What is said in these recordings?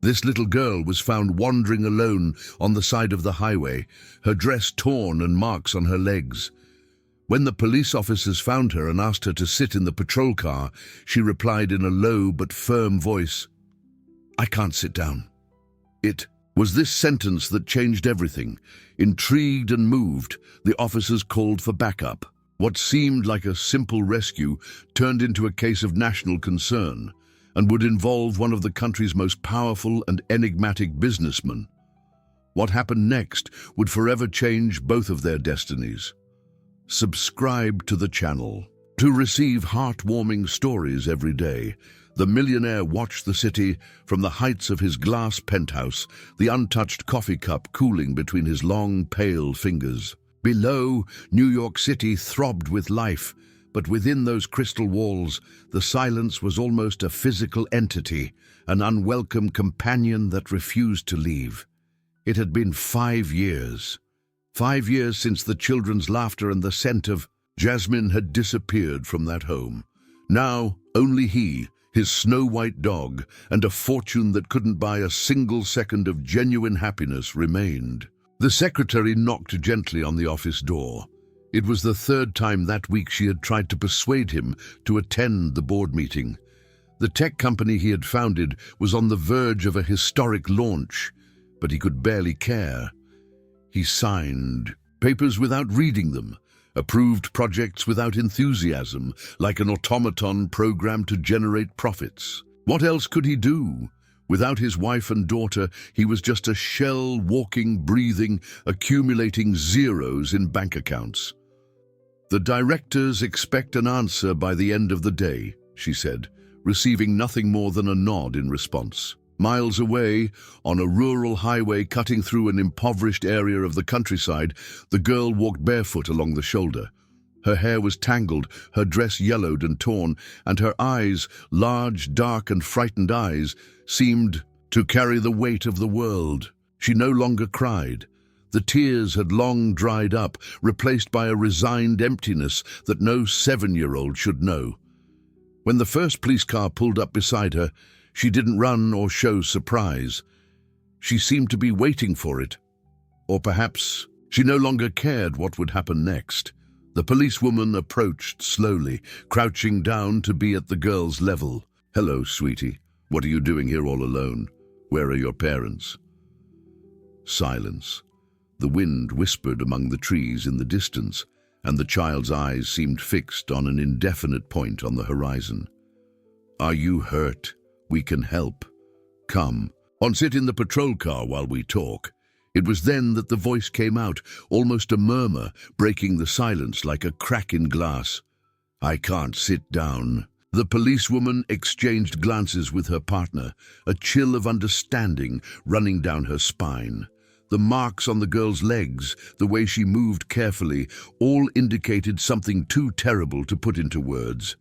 This little girl was found wandering alone on the side of the highway, her dress torn and marks on her legs. When the police officers found her and asked her to sit in the patrol car, she replied in a low but firm voice, "I can't sit down." It was this sentence that changed everything. Intrigued and moved, the officers called for backup. What seemed like a simple rescue turned into a case of national concern and would involve one of the country's most powerful and enigmatic businessmen. What happened next would forever change both of their destinies. Subscribe to the channel to receive heartwarming stories every day. The millionaire watched the city from the heights of his glass penthouse, the untouched coffee cup cooling between his long, pale fingers. Below, New York City throbbed with life, but within those crystal walls, the silence was almost a physical entity, an unwelcome companion that refused to leave. It had been 5 years. 5 years since the children's laughter and the scent of jasmine had disappeared from that home. Now, only he, his snow-white dog, and a fortune that couldn't buy a single second of genuine happiness remained. The secretary knocked gently on the office door. It was the 3rd time that week she had tried to persuade him to attend the board meeting. The tech company he had founded was on the verge of a historic launch, but he could barely care. He signed papers without reading them, approved projects without enthusiasm, like an automaton programmed to generate profits. What else could he do? Without his wife and daughter, he was just a shell, walking, breathing, accumulating zeros in bank accounts. "The directors expect an answer by the end of the day," she said, receiving nothing more than a nod in response. Miles away, on a rural highway cutting through an impoverished area of the countryside, the girl walked barefoot along the shoulder. Her hair was tangled, her dress yellowed and torn, and her eyes, large, dark, and frightened eyes, seemed to carry the weight of the world. She no longer cried. The tears had long dried up, replaced by a resigned emptiness that no 7-year-old should know. When the first police car pulled up beside her, she didn't run or show surprise. She seemed to be waiting for it. Or perhaps she no longer cared what would happen next. The policewoman approached slowly, crouching down to be at the girl's level. "Hello, sweetie. What are you doing here all alone? Where are your parents?" Silence. The wind whispered among the trees in the distance, and the child's eyes seemed fixed on an indefinite point on the horizon. "Are you hurt? We can help. Come, sit in the patrol car while we talk." It was then that the voice came out, almost a murmur, breaking the silence like a crack in glass. "I can't sit down." The policewoman exchanged glances with her partner, a chill of understanding running down her spine. The marks on the girl's legs, the way she moved carefully, all indicated something too terrible to put into words.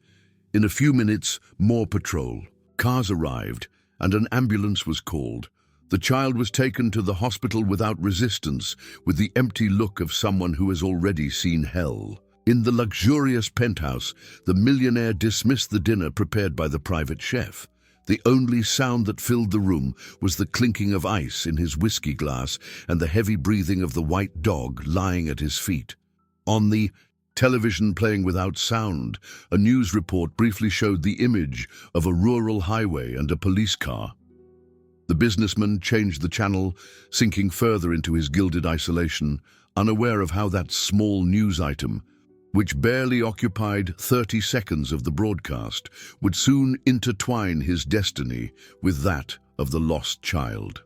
In a few minutes, more patrol. Cars arrived, and an ambulance was called. The child was taken to the hospital without resistance, with the empty look of someone who has already seen hell. In the luxurious penthouse, the millionaire dismissed the dinner prepared by the private chef. The only sound that filled the room was the clinking of ice in his whiskey glass and the heavy breathing of the white dog lying at his feet. On the television playing without sound, a news report briefly showed the image of a rural highway and a police car. The businessman changed the channel, sinking further into his gilded isolation, unaware of how that small news item, which barely occupied 30 seconds of the broadcast, would soon intertwine his destiny with that of the lost child.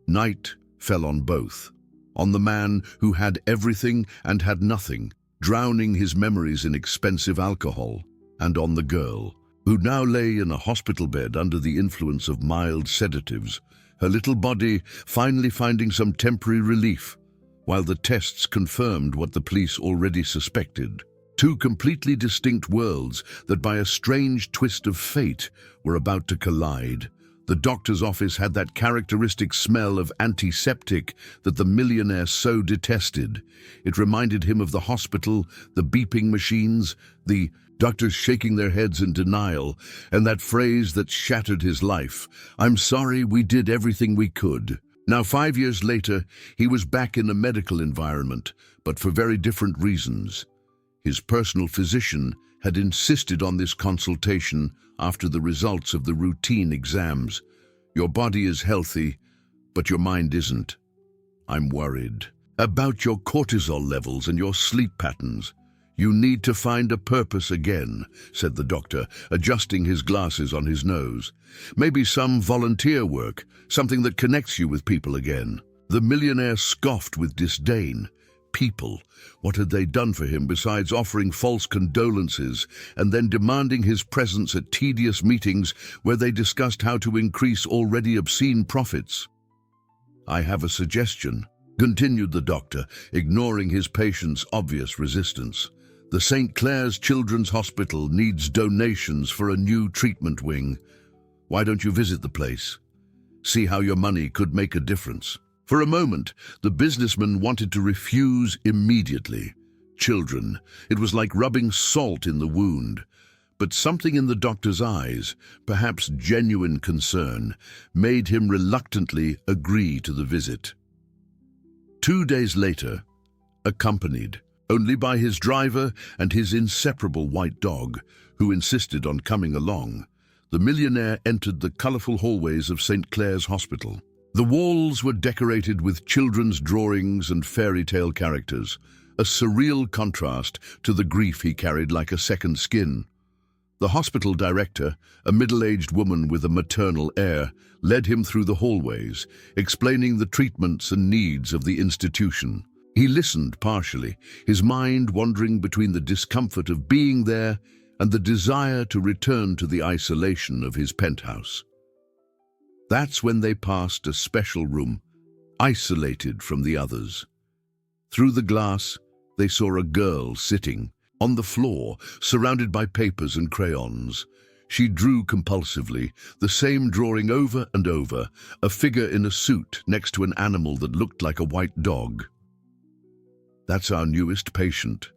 Night fell on both, on the man who had everything and had nothing, drowning his memories in expensive alcohol, and on the girl, who now lay in a hospital bed under the influence of mild sedatives, her little body finally finding some temporary relief, while the tests confirmed what the police already suspected. Two completely distinct worlds that by a strange twist of fate were about to collide. The doctor's office had that characteristic smell of antiseptic that the millionaire so detested. It reminded him of the hospital, the beeping machines, the doctors shaking their heads in denial, and that phrase that shattered his life, "I'm sorry, we did everything we could." Now, 5 years later, he was back in a medical environment, but for very different reasons. His personal physician had insisted on this consultation after the results of the routine exams. "Your body is healthy, but your mind isn't. I'm worried about your cortisol levels and your sleep patterns. You need to find a purpose again," said the doctor, adjusting his glasses on his nose. "Maybe some volunteer work, something that connects you with people again." The millionaire scoffed with disdain. People, what had they done for him besides offering false condolences and then demanding his presence at tedious meetings where they discussed how to increase already obscene profits? "I have a suggestion," continued the doctor, ignoring his patient's obvious resistance. "The St. Clair's Children's Hospital needs donations for a new treatment wing. Why don't you visit the place? See how your money could make a difference." For a moment, the businessman wanted to refuse immediately. Children, it was like rubbing salt in the wound. But something in the doctor's eyes, perhaps genuine concern, made him reluctantly agree to the visit. 2 days later, accompanied only by his driver and his inseparable white dog, who insisted on coming along, the millionaire entered the colorful hallways of St. Clair's Hospital. The walls were decorated with children's drawings and fairy tale characters, a surreal contrast to the grief he carried like a second skin. The hospital director, a middle-aged woman with a maternal air, led him through the hallways, explaining the treatments and needs of the institution. He listened partially, his mind wandering between the discomfort of being there and the desire to return to the isolation of his penthouse. That's when they passed a special room, isolated from the others. Through the glass, they saw a girl sitting on the floor, surrounded by papers and crayons. She drew compulsively, the same drawing over and over, a figure in a suit next to an animal that looked like a white dog. "That's our newest patient.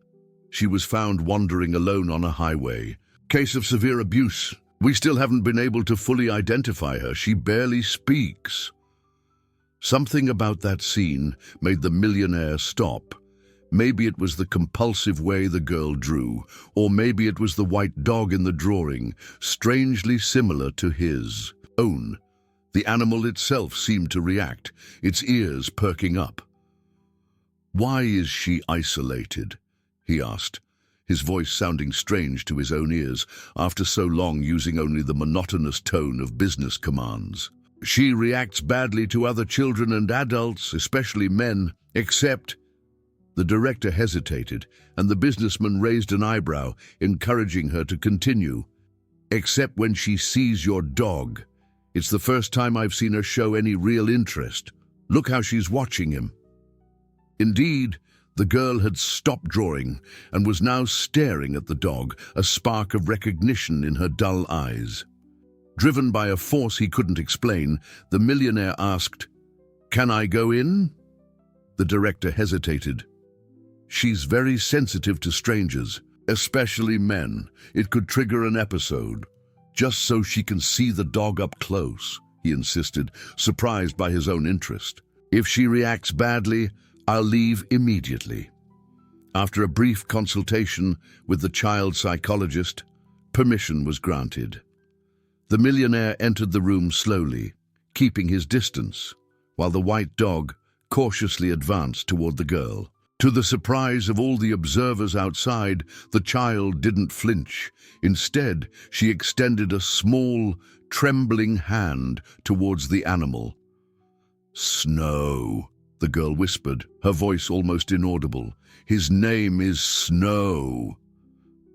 She was found wandering alone on a highway. Case of severe abuse. We still haven't been able to fully identify her. She barely speaks." Something about that scene made the millionaire stop. Maybe it was the compulsive way the girl drew, or maybe it was the white dog in the drawing, strangely similar to his own. The animal itself seemed to react, its ears perking up. "Why is she isolated?" he asked, his voice sounding strange to his own ears after so long using only the monotonous tone of business commands. "She reacts badly to other children and adults, especially men, except—" The director hesitated, and the businessman raised an eyebrow, encouraging her to continue. "Except when she sees your dog. It's the first time I've seen her show any real interest. Look how she's watching him." Indeed, the girl had stopped drawing and was now staring at the dog, a spark of recognition in her dull eyes. Driven by a force he couldn't explain, the millionaire asked, "Can I go in?" The director hesitated. "She's very sensitive to strangers, especially men. It could trigger an episode. Just so she can see the dog up close," he insisted, surprised by his own interest. "If she reacts badly, I'll leave immediately." After a brief consultation with the child psychologist, permission was granted. The millionaire entered the room slowly, keeping his distance, while the white dog cautiously advanced toward the girl. To the surprise of all the observers outside, the child didn't flinch. Instead, she extended a small, trembling hand towards the animal. "Snow," the girl whispered, her voice almost inaudible. "His name is Snow."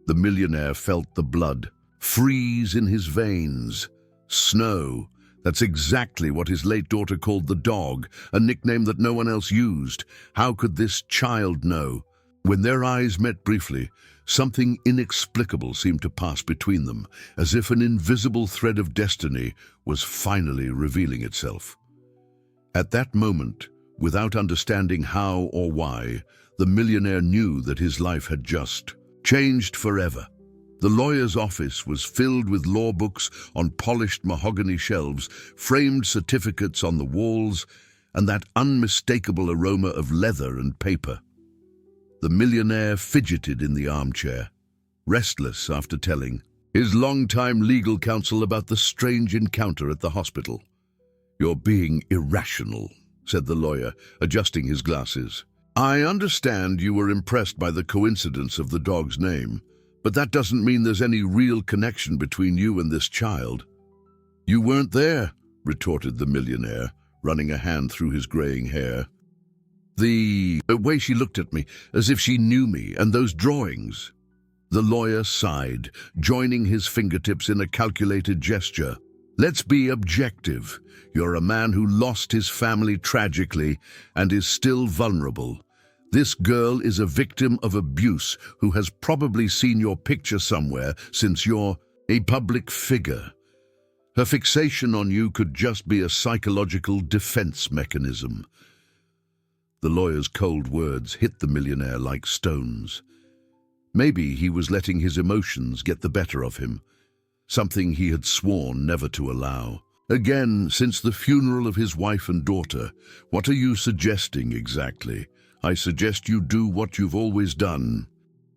The millionaire felt the blood freeze in his veins. Snow. That's exactly what his late daughter called the dog, a nickname that no one else used. How could this child know? When their eyes met briefly, something inexplicable seemed to pass between them, as if an invisible thread of destiny was finally revealing itself. At that moment, without understanding how or why, the millionaire knew that his life had just changed forever. The lawyer's office was filled with law books on polished mahogany shelves, framed certificates on the walls, and that unmistakable aroma of leather and paper. The millionaire fidgeted in the armchair, restless after telling his longtime legal counsel about the strange encounter at the hospital. "You're being irrational," said the lawyer, adjusting his glasses. "I understand you were impressed by the coincidence of the dog's name, but that doesn't mean there's any real connection between you and this child." "You weren't there," retorted the millionaire, running a hand through his graying hair. "The way she looked at me, as if she knew me, and those drawings." The lawyer sighed, joining his fingertips in a calculated gesture. "Let's be objective. You're a man who lost his family tragically and is still vulnerable. This girl is a victim of abuse who has probably seen your picture somewhere since you're a public figure. Her fixation on you could just be a psychological defense mechanism." The lawyer's cold words hit the millionaire like stones. Maybe he was letting his emotions get the better of him, something he had sworn never to allow. "Again, since the funeral of his wife and daughter, what are you suggesting exactly?" "I suggest you do what you've always done.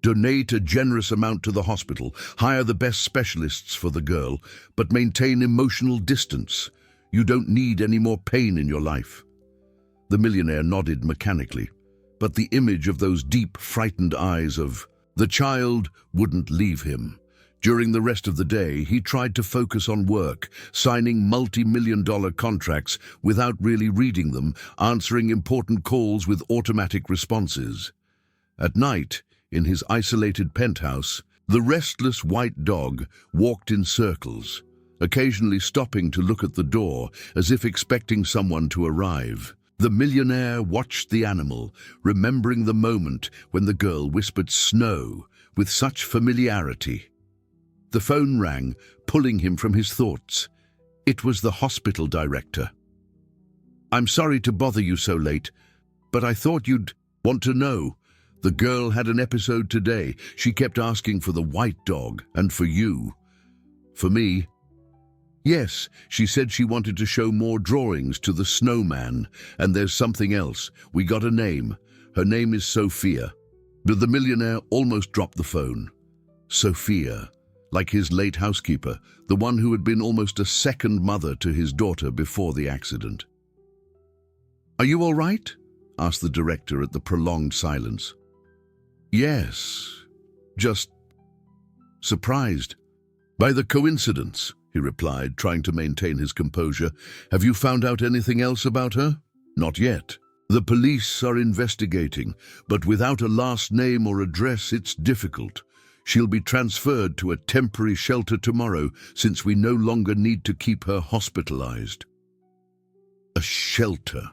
Donate a generous amount to the hospital, hire the best specialists for the girl, but maintain emotional distance. You don't need any more pain in your life." The millionaire nodded mechanically, but the image of those deep, frightened eyes of the child wouldn't leave him. During the rest of the day, he tried to focus on work, signing multi-million-dollar contracts without really reading them, answering important calls with automatic responses. At night, in his isolated penthouse, the restless white dog walked in circles, occasionally stopping to look at the door as if expecting someone to arrive. The millionaire watched the animal, remembering the moment when the girl whispered "snow" with such familiarity. The phone rang, pulling him from his thoughts. It was the hospital director. "I'm sorry to bother you so late, but I thought you'd want to know. The girl had an episode today. She kept asking for the white dog and for you." "For me?" "Yes, she said she wanted to show more drawings to the snowman, and there's something else. We got a name. Her name is Sophia." But the millionaire almost dropped the phone. Sophia, like his late housekeeper, the one who had been almost a second mother to his daughter before the accident. "Are you all right?" asked the director at the prolonged silence. "Yes, just surprised by the coincidence," he replied, trying to maintain his composure. "Have you found out anything else about her?" "Not yet. The police are investigating, but without a last name or address, it's difficult. She'll be transferred to a temporary shelter tomorrow, since we no longer need to keep her hospitalized." A shelter.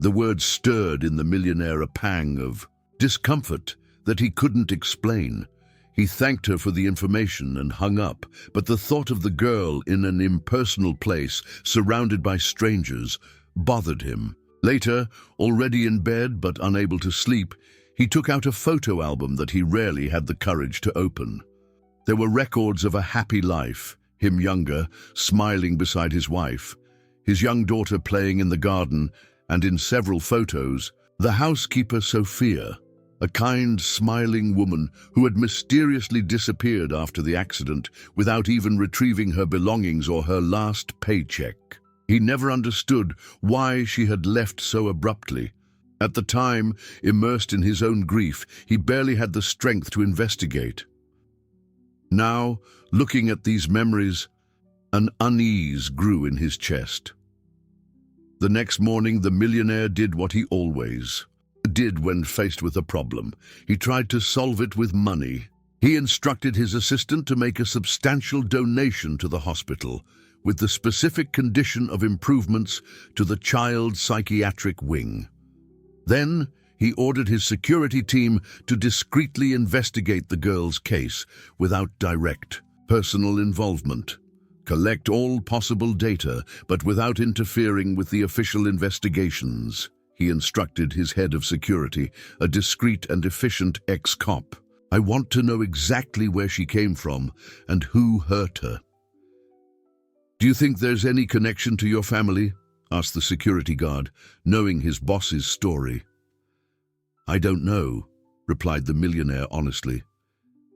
The word stirred in the millionaire a pang of discomfort that he couldn't explain. He thanked her for the information and hung up, but the thought of the girl in an impersonal place, surrounded by strangers, bothered him. Later, already in bed but unable to sleep, he took out a photo album that he rarely had the courage to open. There were records of a happy life, him younger, smiling beside his wife, his young daughter playing in the garden, and in several photos, the housekeeper Sophia, a kind, smiling woman who had mysteriously disappeared after the accident without even retrieving her belongings or her last paycheck. He never understood why she had left so abruptly. At the time, immersed in his own grief, he barely had the strength to investigate. Now, looking at these memories, an unease grew in his chest. The next morning, the millionaire did what he always did when faced with a problem. He tried to solve it with money. He instructed his assistant to make a substantial donation to the hospital, with the specific condition of improvements to the child's psychiatric wing. Then, he ordered his security team to discreetly investigate the girl's case without direct personal involvement. Collect all possible data, but without interfering with the official investigations, he instructed his head of security, a discreet and efficient ex-cop. I want to know exactly where she came from and who hurt her." "Do you think there's any connection to your family?" asked the security guard, knowing his boss's story. "I don't know," replied the millionaire honestly.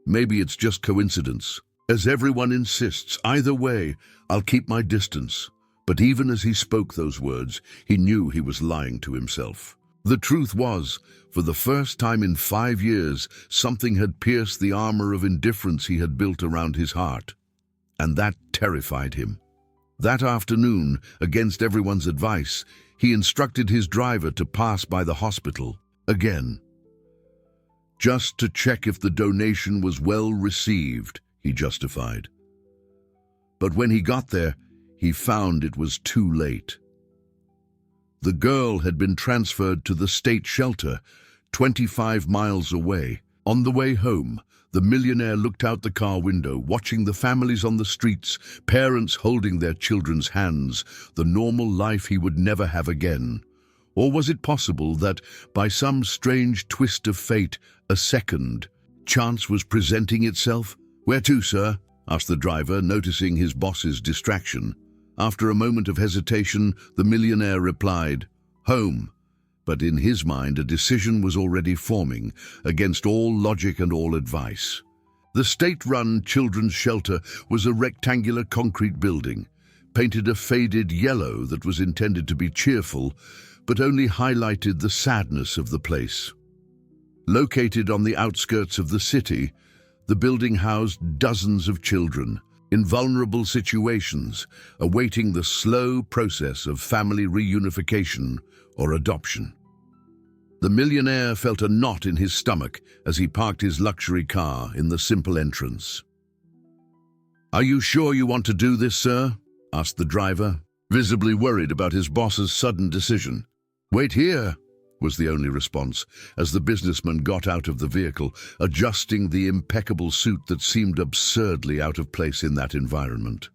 "Maybe it's just coincidence. As everyone insists, either way, I'll keep my distance." But even as he spoke those words, he knew he was lying to himself. The truth was, for the first time in 5 years, something had pierced the armor of indifference he had built around his heart. And that terrified him. That afternoon, against everyone's advice, he instructed his driver to pass by the hospital again. Just to check if the donation was well received, he justified. But when he got there, he found it was too late. The girl had been transferred to the state shelter, 25 miles away. On the way home, the millionaire looked out the car window, watching the families on the streets, parents holding their children's hands, the normal life he would never have again. Or was it possible that, by some strange twist of fate, a second chance was presenting itself? "Where to, sir?" asked the driver, noticing his boss's distraction. After a moment of hesitation, the millionaire replied, "Home." But in his mind, a decision was already forming, against all logic and all advice. The state-run children's shelter was a rectangular concrete building, painted a faded yellow that was intended to be cheerful, but only highlighted the sadness of the place. Located on the outskirts of the city, the building housed dozens of children, in vulnerable situations, awaiting the slow process of family reunification or adoption. The millionaire felt a knot in his stomach as he parked his luxury car in the simple entrance. "Are you sure you want to do this, sir?" asked the driver, visibly worried about his boss's sudden decision. "Wait here," was the only response, as the businessman got out of the vehicle, adjusting the impeccable suit that seemed absurdly out of place in that environment.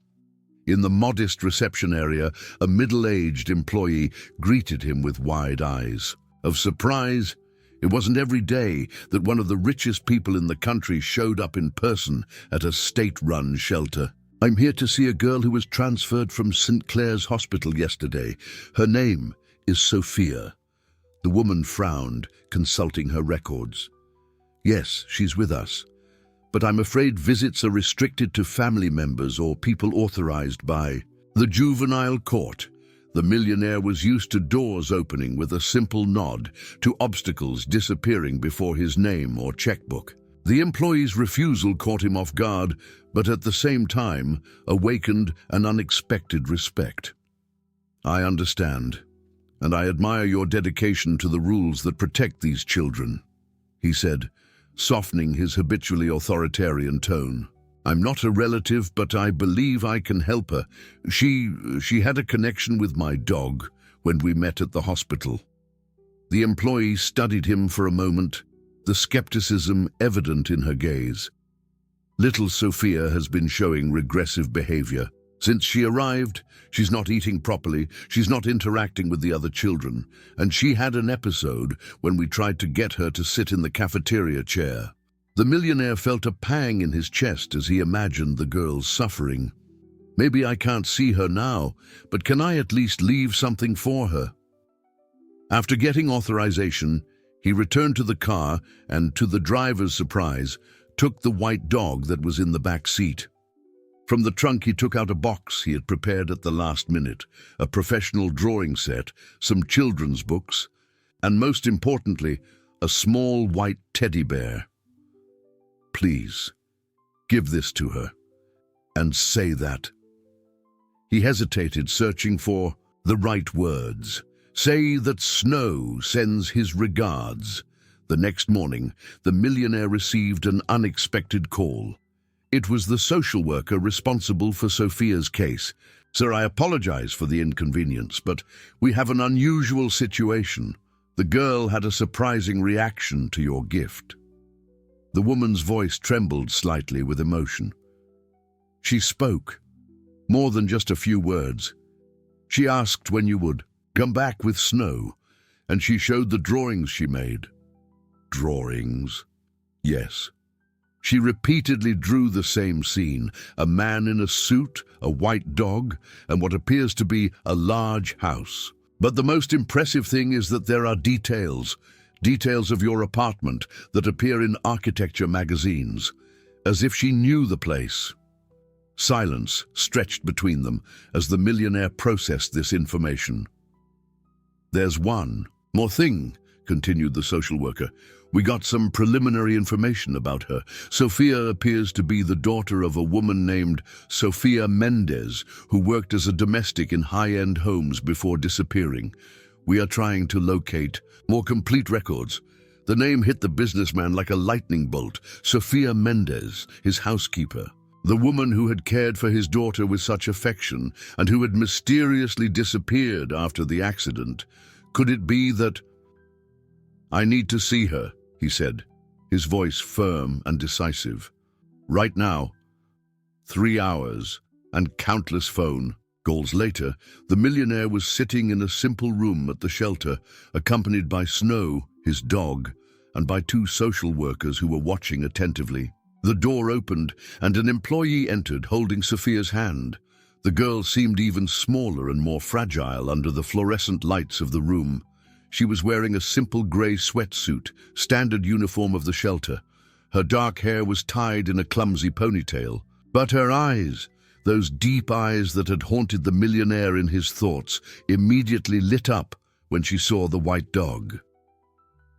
In the modest reception area, a middle-aged employee greeted him with wide eyes. Of surprise, it wasn't every day that one of the richest people in the country showed up in person at a state-run shelter. "I'm here to see a girl who was transferred from St. Clair's Hospital yesterday. Her name is Sophia." The woman frowned, consulting her records. "Yes, she's with us. But I'm afraid visits are restricted to family members or people authorized by the juvenile court." The millionaire was used to doors opening with a simple nod, to obstacles disappearing before his name or checkbook. The employee's refusal caught him off guard, but at the same time awakened an unexpected respect. "I understand, and I admire your dedication to the rules that protect these children," he said, softening his habitually authoritarian tone. "I'm not a relative, but I believe I can help her. She had a connection with my dog when we met at the hospital." The employee studied him for a moment, the skepticism evident in her gaze. "Little Sophia has been showing regressive behavior. Since she arrived, she's not eating properly, she's not interacting with the other children, and she had an episode when we tried to get her to sit in the cafeteria chair." The millionaire felt a pang in his chest as he imagined the girl's suffering. "Maybe I can't see her now, but can I at least leave something for her?" After getting authorization, he returned to the car and, to the driver's surprise, took the white dog that was in the back seat. From the trunk he took out a box he had prepared at the last minute, a professional drawing set, some children's books, and most importantly, a small white teddy bear. "Please, give this to her, and say that." He hesitated, searching for the right words. "Say that Snow sends his regards." The next morning, the millionaire received an unexpected call. It was the social worker responsible for Sophia's case. "Sir, I apologize for the inconvenience, but we have an unusual situation. The girl had a surprising reaction to your gift." The woman's voice trembled slightly with emotion. "She spoke, more than just a few words. She asked when you would come back with Snow, and she showed the drawings she made." "Drawings?" "Yes. She repeatedly drew the same scene: a man in a suit, a white dog, and what appears to be a large house. But the most impressive thing is that there are details of your apartment that appear in architecture magazines, as if she knew the place. Silence stretched between them as the millionaire processed this information. "There's one more thing," continued the social worker. "We got some preliminary information about her. Sophia appears to be the daughter of a woman named Sophia Mendez, who worked as a domestic in high-end homes before disappearing. We are trying to locate more complete records." The name hit the businessman like a lightning bolt. Sophia Mendez, his housekeeper. The woman who had cared for his daughter with such affection and who had mysteriously disappeared after the accident. Could it be that... "I need to see her," he said, his voice firm and decisive. "Right now." 3 hours and countless phone calls later, the millionaire was sitting in a simple room at the shelter, accompanied by Snow, his dog, and by 2 social workers who were watching attentively. The door opened, and an employee entered, holding Sophia's hand. The girl seemed even smaller and more fragile under the fluorescent lights of the room. She was wearing a simple grey sweatsuit, standard uniform of the shelter. Her dark hair was tied in a clumsy ponytail. But her eyes, those deep eyes that had haunted the millionaire in his thoughts, immediately lit up when she saw the white dog.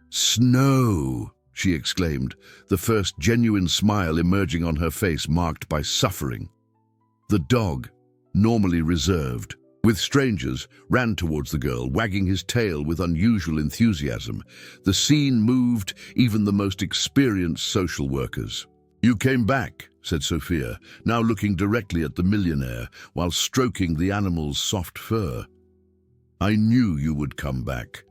"Snow!" she exclaimed, the first genuine smile emerging on her face marked by suffering. The dog, normally reserved, with strangers, ran towards the girl, wagging his tail with unusual enthusiasm. The scene moved even the most experienced social workers. "You came back," said Sophia, now looking directly at the millionaire while stroking the animal's soft fur. "I knew you would come back."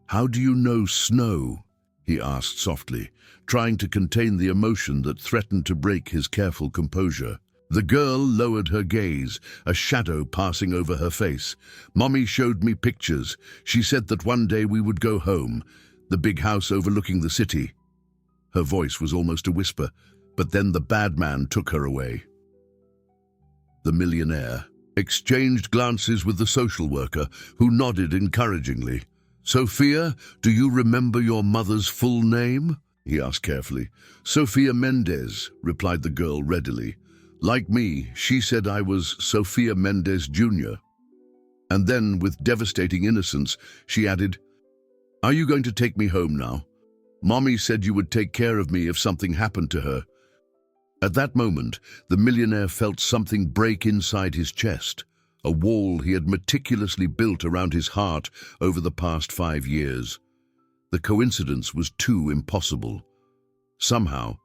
"How do you know Snow?" he asked softly, trying to contain the emotion that threatened to break his careful composure. The girl lowered her gaze, a shadow passing over her face. "Mommy showed me pictures. She said that one day we would go home, the big house overlooking the city." Her voice was almost a whisper, but then the bad man took her away. The millionaire exchanged glances with the social worker, who nodded encouragingly. "Sophia, do you remember your mother's full name?" he asked carefully. "Sophia Mendez," replied the girl readily. "Like me, she said I was Sophia Mendez Jr." And then, with devastating innocence, she added, "Are you going to take me home now? Mommy said you would take care of me if something happened to her." At that moment, the millionaire felt something break inside his chest, a wall he had meticulously built around his heart over the past 5 years. The coincidence was too impossible. Somehow,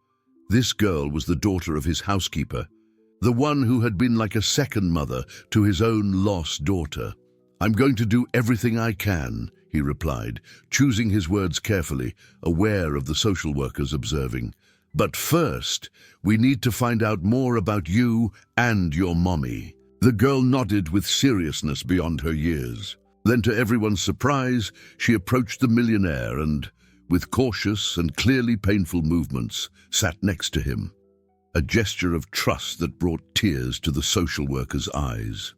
this girl was the daughter of his housekeeper, the one who had been like a second mother to his own lost daughter. "I'm going to do everything I can," he replied, choosing his words carefully, aware of the social workers observing. "But first, we need to find out more about you and your mommy." The girl nodded with seriousness beyond her years. Then, to everyone's surprise, she approached the millionaire and, with cautious and clearly painful movements, sat next to him, a gesture of trust that brought tears to the social worker's eyes.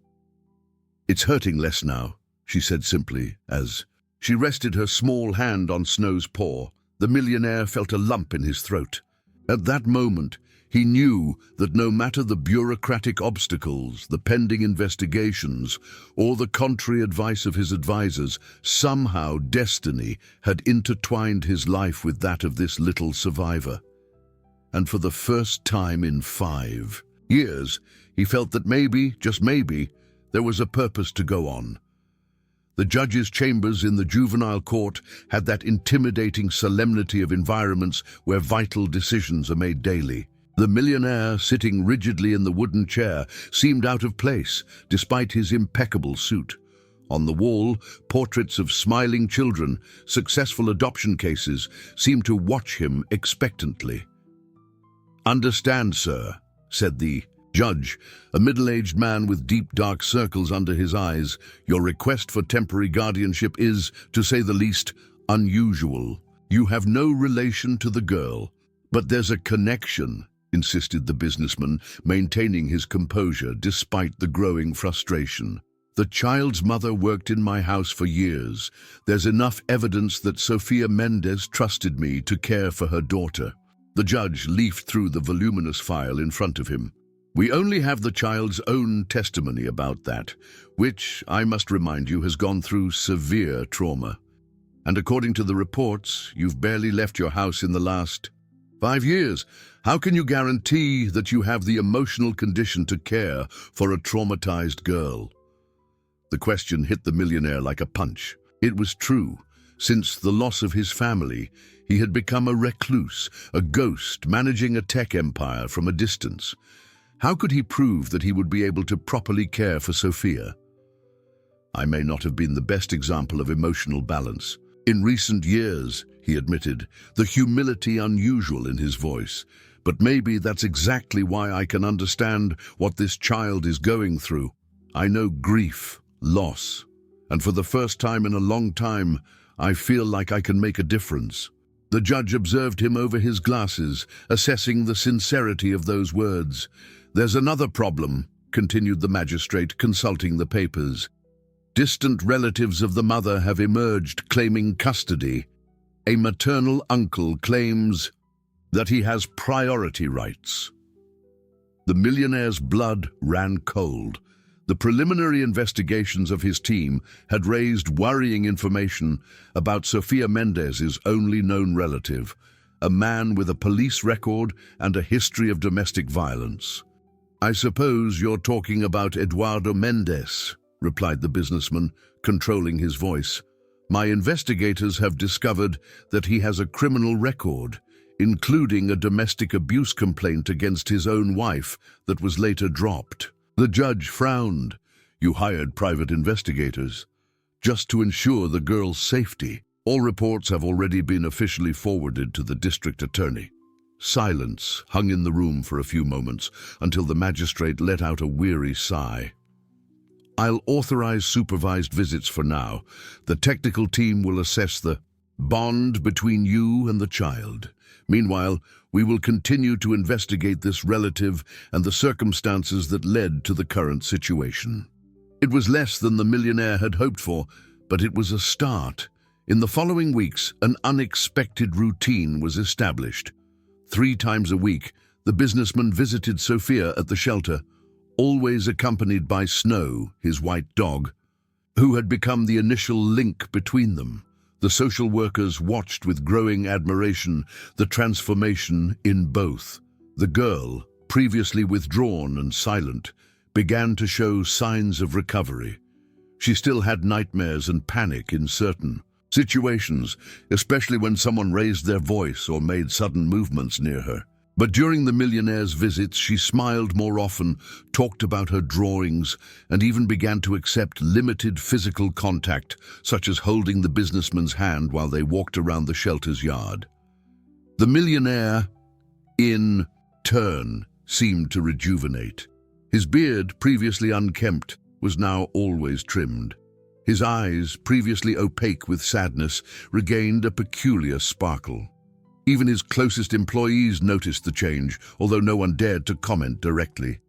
"It's hurting less now," she said simply, as she rested her small hand on Snow's paw. The millionaire felt a lump in his throat. At that moment, he knew that no matter the bureaucratic obstacles, the pending investigations, or the contrary advice of his advisors, somehow destiny had intertwined his life with that of this little survivor. And for the first time in 5 years, he felt that maybe, just maybe, there was a purpose to go on. The judge's chambers in the juvenile court had that intimidating solemnity of environments where vital decisions are made daily. The millionaire, sitting rigidly in the wooden chair, seemed out of place, despite his impeccable suit. On the wall, portraits of smiling children, successful adoption cases, seemed to watch him expectantly. "Understand, sir," said the judge, a middle-aged man with deep dark circles under his eyes, "your request for temporary guardianship is, to say the least, unusual. You have no relation to the girl, But there's a connection, insisted the businessman, maintaining his composure despite the growing frustration. The child's mother worked in my house for years. There's enough evidence that Sofia Mendez trusted me to care for her daughter. The judge leafed through the voluminous file in front of him. We only have the child's own testimony about that, which, I must remind you, has gone through severe trauma. And according to the reports, you've barely left your house in the last 5 years. How can you guarantee that you have the emotional condition to care for a traumatized girl? The question hit the millionaire like a punch. It was true. Since the loss of his family, he had become a recluse, a ghost managing a tech empire from a distance. How could he prove that he would be able to properly care for Sofia? I may not have been the best example of emotional balance. In recent years, he admitted, the humility unusual in his voice. But maybe that's exactly why I can understand what this child is going through. I know grief, loss, and for the first time in a long time, I feel like I can make a difference. The judge observed him over his glasses, assessing the sincerity of those words. There's another problem, continued the magistrate, consulting the papers. Distant relatives of the mother have emerged claiming custody. A maternal uncle claims that he has priority rights. The millionaire's blood ran cold. The preliminary investigations of his team had raised worrying information about Sofia Mendez's only known relative, a man with a police record and a history of domestic violence. I suppose you're talking about Eduardo Mendez, replied the businessman, controlling his voice. My investigators have discovered that he has a criminal record, including a domestic abuse complaint against his own wife that was later dropped. The judge frowned. You hired private investigators just to ensure the girl's safety. All reports have already been officially forwarded to the district attorney. Silence hung in the room for a few moments until the magistrate let out a weary sigh. I'll authorize supervised visits for now. The technical team will assess the bond between you and the child. Meanwhile, we will continue to investigate this relative and the circumstances that led to the current situation. It was less than the millionaire had hoped for, but it was a start. In the following weeks, an unexpected routine was established. 3 times a week, the businessman visited Sofia at the shelter, always accompanied by Snow, his white dog, who had become the initial link between them. The social workers watched with growing admiration the transformation in both. The girl, previously withdrawn and silent, began to show signs of recovery. She still had nightmares and panic in certain situations, especially when someone raised their voice or made sudden movements near her. But during the millionaire's visits, she smiled more often, talked about her drawings, and even began to accept limited physical contact, such as holding the businessman's hand while they walked around the shelter's yard. The millionaire, in turn, seemed to rejuvenate. His beard, previously unkempt, was now always trimmed. His eyes, previously opaque with sadness, regained a peculiar sparkle. Even his closest employees noticed the change, although no one dared to comment directly.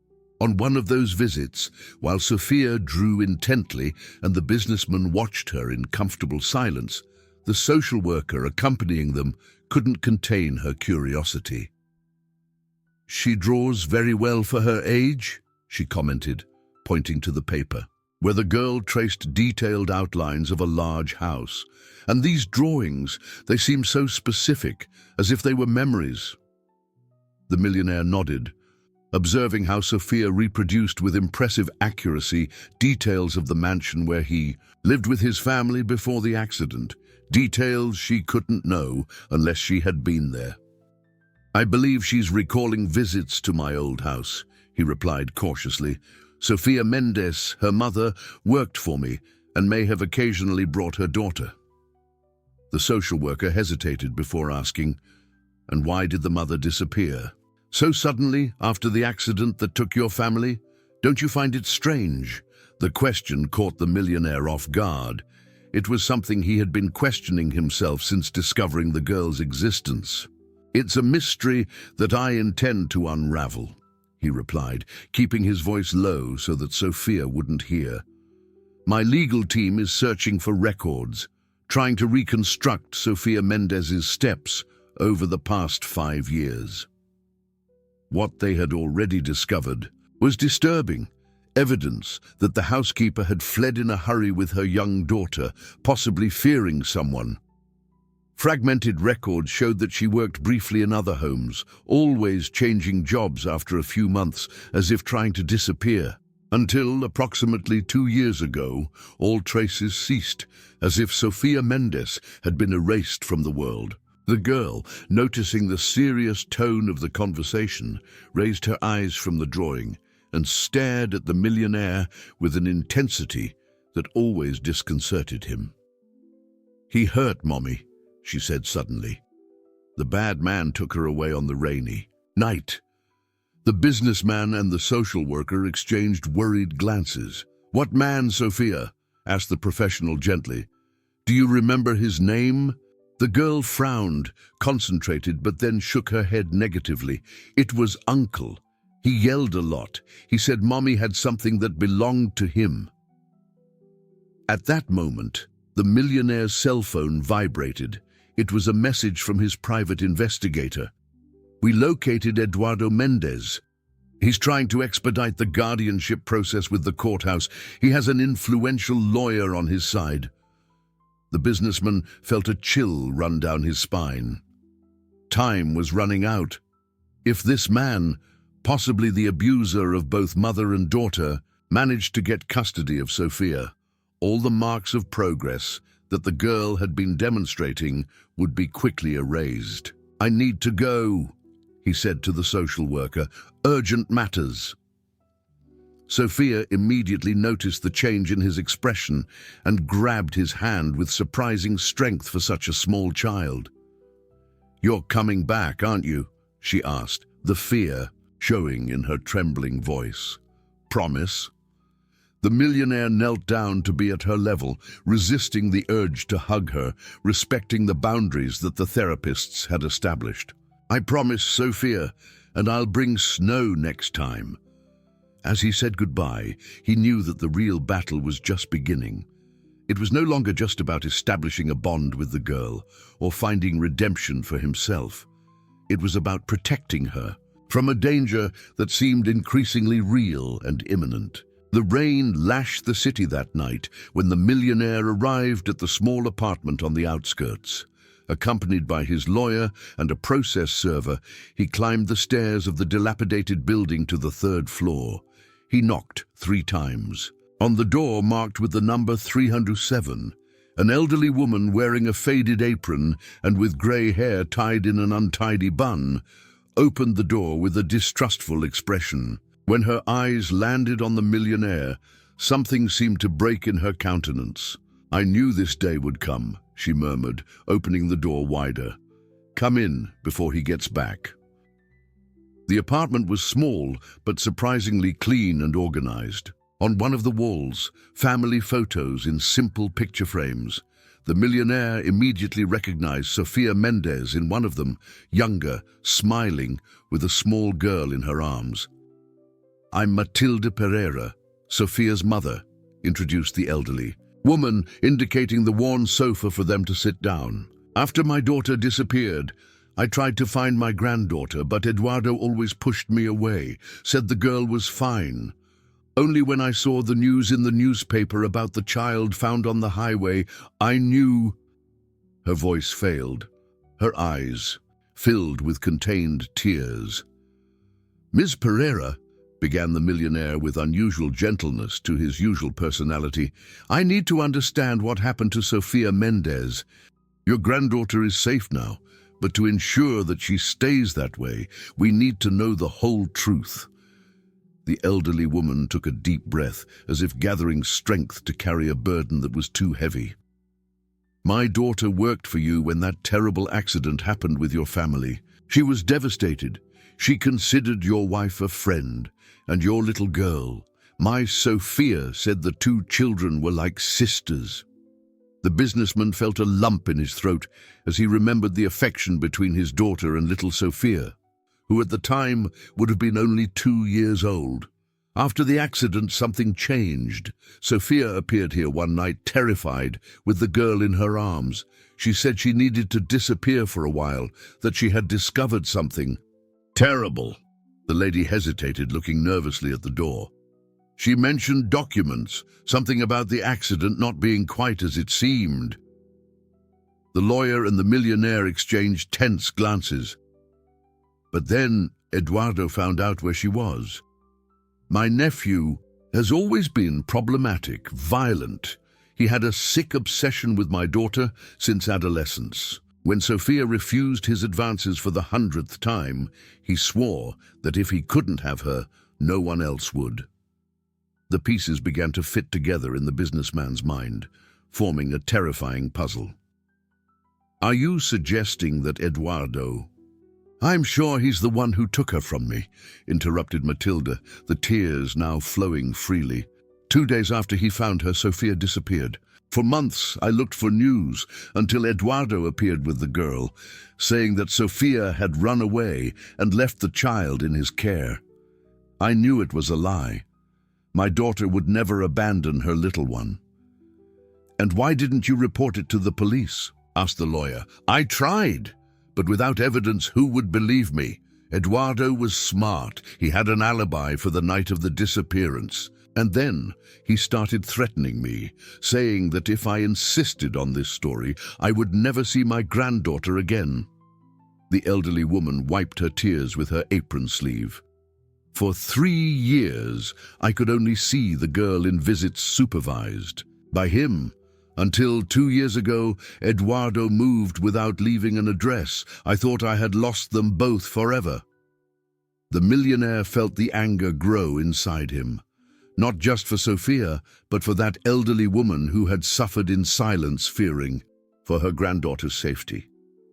On one of those visits, while Sofia drew intently and the businessman watched her in comfortable silence, the social worker accompanying them couldn't contain her curiosity. "She draws very well for her age," she commented, pointing to the paper, where the girl traced detailed outlines of a large house. And these drawings, they seemed so specific, as if they were memories. The millionaire nodded, observing how Sofia reproduced with impressive accuracy details of the mansion where he lived with his family before the accident, details she couldn't know unless she had been there. "I believe she's recalling visits to my old house," he replied cautiously. "Sofia Mendez, her mother, worked for me and may have occasionally brought her daughter." The social worker hesitated before asking, "And why did the mother disappear so suddenly after the accident that took your family? Don't you find it strange?" The question caught the millionaire off guard. It was something he had been questioning himself since discovering the girl's existence. "It's a mystery that I intend to unravel," he replied, keeping his voice low so that Sophia wouldn't hear. "My legal team is searching for records, trying to reconstruct Sophia Mendes's steps over the past 5 years. What they had already discovered was disturbing, evidence that the housekeeper had fled in a hurry with her young daughter, possibly fearing someone. Fragmented records showed that she worked briefly in other homes, always changing jobs after a few months, as if trying to disappear. Until approximately 2 years ago, all traces ceased, as if Sophia Mendes had been erased from the world. The girl, noticing the serious tone of the conversation, raised her eyes from the drawing and stared at the millionaire with an intensity that always disconcerted him. "He hurt Mommy," she said suddenly. "The bad man took her away on the rainy night." The businessman and the social worker exchanged worried glances. "What man, Sophia?" asked the professional gently. "Do you remember his name?" The girl frowned, concentrated, but then shook her head negatively. "It was Uncle. He yelled a lot. He said Mommy had something that belonged to him." At that moment, the millionaire's cell phone vibrated. It was a message from his private investigator. "We located Eduardo Mendes. He's trying to expedite the guardianship process with the courthouse. He has an influential lawyer on his side." The businessman felt a chill run down his spine. Time was running out. If this man, possibly the abuser of both mother and daughter, managed to get custody of Sophia, all the marks of progress that the girl had been demonstrating would be quickly erased. "I need to go," he said to the social worker. "Urgent matters." Sophia immediately noticed the change in his expression and grabbed his hand with surprising strength for such a small child. "You're coming back, aren't you?" she asked, the fear showing in her trembling voice. "Promise?" The millionaire knelt down to be at her level, resisting the urge to hug her, respecting the boundaries that the therapists had established. "I promise, Sophia, and I'll bring snow next time." As he said goodbye, he knew that the real battle was just beginning. It was no longer just about establishing a bond with the girl or finding redemption for himself. It was about protecting her from a danger that seemed increasingly real and imminent. The rain lashed the city that night when the millionaire arrived at the small apartment on the outskirts. Accompanied by his lawyer and a process server, he climbed the stairs of the dilapidated building to the 3rd floor. He knocked 3 times. On the door marked with the number 307, an elderly woman wearing a faded apron and with grey hair tied in an untidy bun opened the door with a distrustful expression. When her eyes landed on the millionaire, something seemed to break in her countenance. "I knew this day would come," she murmured, opening the door wider. "Come in before he gets back." The apartment was small, but surprisingly clean and organized. On one of the walls, family photos in simple picture frames. The millionaire immediately recognized Sophia Mendes in one of them, younger, smiling, with a small girl in her arms. "I'm Matilde Pereira, Sophia's mother," introduced the elderly woman, indicating the worn sofa for them to sit down. "After my daughter disappeared, I tried to find my granddaughter, but Eduardo always pushed me away, said the girl was fine. Only when I saw the news in the newspaper about the child found on the highway, I knew." Her voice failed, her eyes filled with contained tears. "Ms. Pereira," began the millionaire with unusual gentleness to his usual personality, "I need to understand what happened to Sophia Mendes. Your granddaughter is safe now, but to ensure that she stays that way, we need to know the whole truth." The elderly woman took a deep breath, as if gathering strength to carry a burden that was too heavy. "My daughter worked for you when that terrible accident happened with your family. She was devastated. She considered your wife a friend, and your little girl. My Sophia said the 2 children were like sisters." The businessman felt a lump in his throat as he remembered the affection between his daughter and little Sophia, who at the time would have been only 2 years old. After the accident, something changed. Sophia appeared here one night, terrified, with the girl in her arms. She said she needed to disappear for a while, that she had discovered something terrible. The lady hesitated, looking nervously at the door. She mentioned documents, something about the accident not being quite as it seemed. The lawyer and the millionaire exchanged tense glances. But then Eduardo found out where she was. My nephew has always been problematic, violent. He had a sick obsession with my daughter since adolescence. When Sophia refused his advances for the 100th time, he swore that if he couldn't have her, no one else would. The pieces began to fit together in the businessman's mind, forming a terrifying puzzle. Are you suggesting that Eduardo— I'm sure he's the one who took her from me, interrupted Matilda, the tears now flowing freely. 2 days after he found her, Sophia disappeared. For months I looked for news until Eduardo appeared with the girl, saying that Sophia had run away and left the child in his care. I knew it was a lie. My daughter would never abandon her little one. And why didn't you report it to the police? Asked the lawyer. I tried, but without evidence, who would believe me? Eduardo was smart. He had an alibi for the night of the disappearance. And then he started threatening me, saying that if I insisted on this story, I would never see my granddaughter again. The elderly woman wiped her tears with her apron sleeve. For 3 years, I could only see the girl in visits supervised by him. Until 2 years ago, Eduardo moved without leaving an address. I thought I had lost them both forever. The millionaire felt the anger grow inside him. Not just for Sophia, but for that elderly woman who had suffered in silence, fearing for her granddaughter's safety.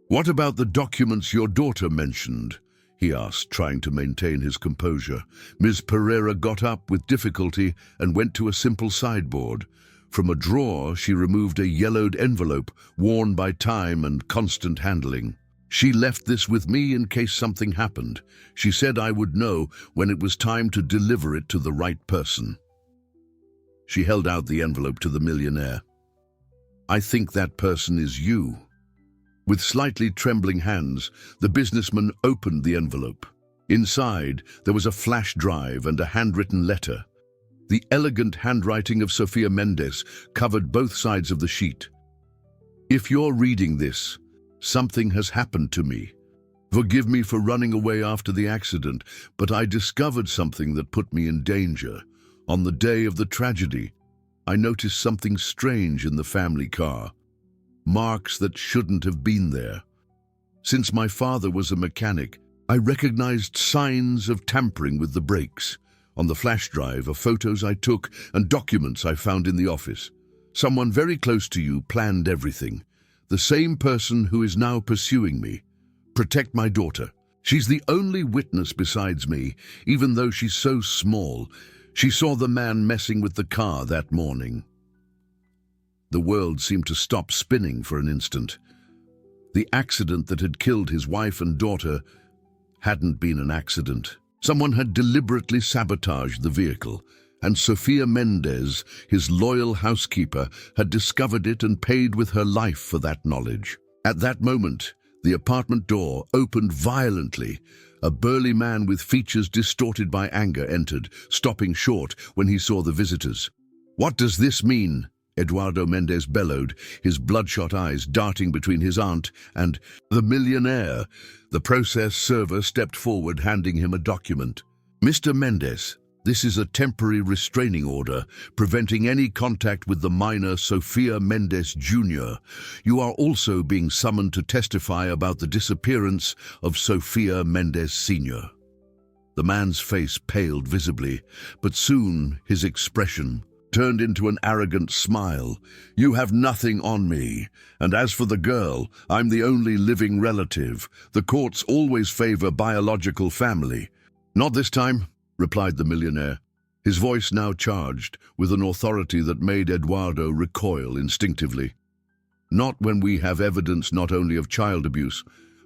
What about the documents your daughter mentioned? He asked, trying to maintain his composure. Ms. Pereira got up with difficulty and went to a simple sideboard. From a drawer, she removed a yellowed envelope worn by time and constant handling. She left this with me in case something happened. She said I would know when it was time to deliver it to the right person. She held out the envelope to the millionaire. I think that person is you. With slightly trembling hands, the businessman opened the envelope. Inside, there was a flash drive and a handwritten letter. The elegant handwriting of Sophia Mendes covered both sides of the sheet. If you're reading this, something has happened to me. Forgive me for running away after the accident, but I discovered something that put me in danger. On the day of the tragedy, I noticed something strange in the family car. Marks that shouldn't have been there. Since my father was a mechanic, I recognized signs of tampering with the brakes. On the flash drive are photos I took and documents I found in the office. Someone very close to you planned everything. The same person who is now pursuing me. Protect my daughter. She's the only witness besides me, even though she's so small. She saw the man messing with the car that morning. The world seemed to stop spinning for an instant. The accident that had killed his wife and daughter hadn't been an accident. Someone had deliberately sabotaged the vehicle, and Sophia Mendes, his loyal housekeeper, had discovered it and paid with her life for that knowledge. At that moment, the apartment door opened violently. A burly man with features distorted by anger entered, stopping short when he saw the visitors. What does this mean? Eduardo Mendes bellowed, his bloodshot eyes darting between his aunt and the millionaire. The process server stepped forward, handing him a document. Mr. Mendes, this is a temporary restraining order preventing any contact with the minor Sophia Mendes Jr. You are also being summoned to testify about the disappearance of Sophia Mendes Sr. The man's face paled visibly, but soon his expression turned into an arrogant smile. You have nothing on me. And as for the girl, I'm the only living relative. The courts always favor biological family. Not this time, replied the millionaire, his voice now charged with an authority that made Eduardo recoil instinctively. Not when we have evidence not only of child abuse,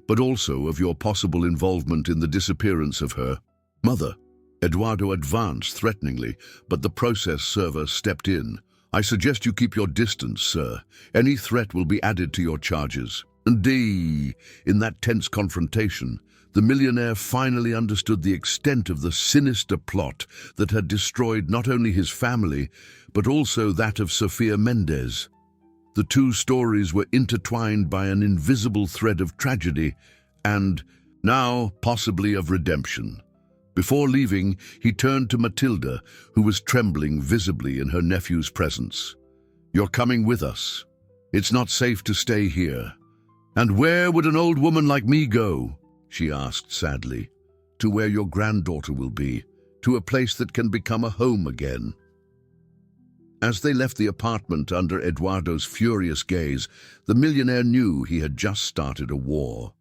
but also of your possible involvement in the disappearance of her mother. Eduardo advanced threateningly, but the process server stepped in. I suggest you keep your distance, sir. Any threat will be added to your charges. Indeed, in that tense confrontation, the millionaire finally understood the extent of the sinister plot that had destroyed not only his family, but also that of Sofia Mendez. The two stories were intertwined by an invisible thread of tragedy and, now, possibly of redemption. Before leaving, he turned to Matilda, who was trembling visibly in her nephew's presence. You're coming with us. It's not safe to stay here. And where would an old woman like me go? She asked sadly. To where your granddaughter will be, to a place that can become a home again. As they left the apartment under Eduardo's furious gaze, the millionaire knew he had just started a war.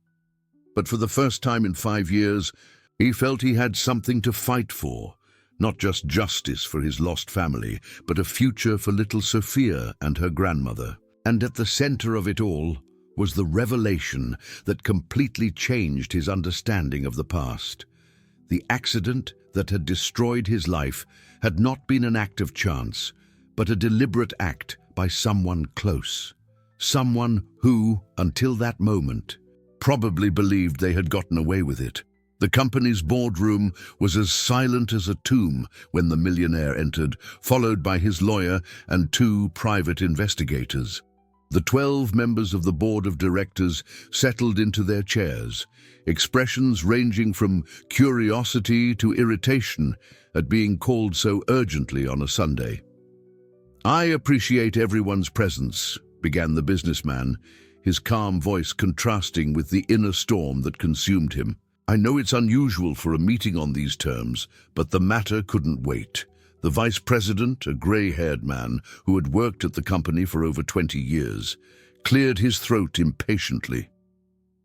But for the first time in 5 years, he felt he had something to fight for, not just justice for his lost family, but a future for little Sofia and her grandmother. And at the center of it all was the revelation that completely changed his understanding of the past. The accident that had destroyed his life had not been an act of chance, but a deliberate act by someone close. Someone who, until that moment, probably believed they had gotten away with it. The company's boardroom was as silent as a tomb when the millionaire entered, followed by his lawyer and 2 private investigators. The 12 members of the board of directors settled into their chairs, expressions ranging from curiosity to irritation at being called so urgently on a Sunday. I appreciate everyone's presence, began the businessman, his calm voice contrasting with the inner storm that consumed him. I know it's unusual for a meeting on these terms, but the matter couldn't wait. The vice president, a gray-haired man who had worked at the company for over 20 years, cleared his throat impatiently.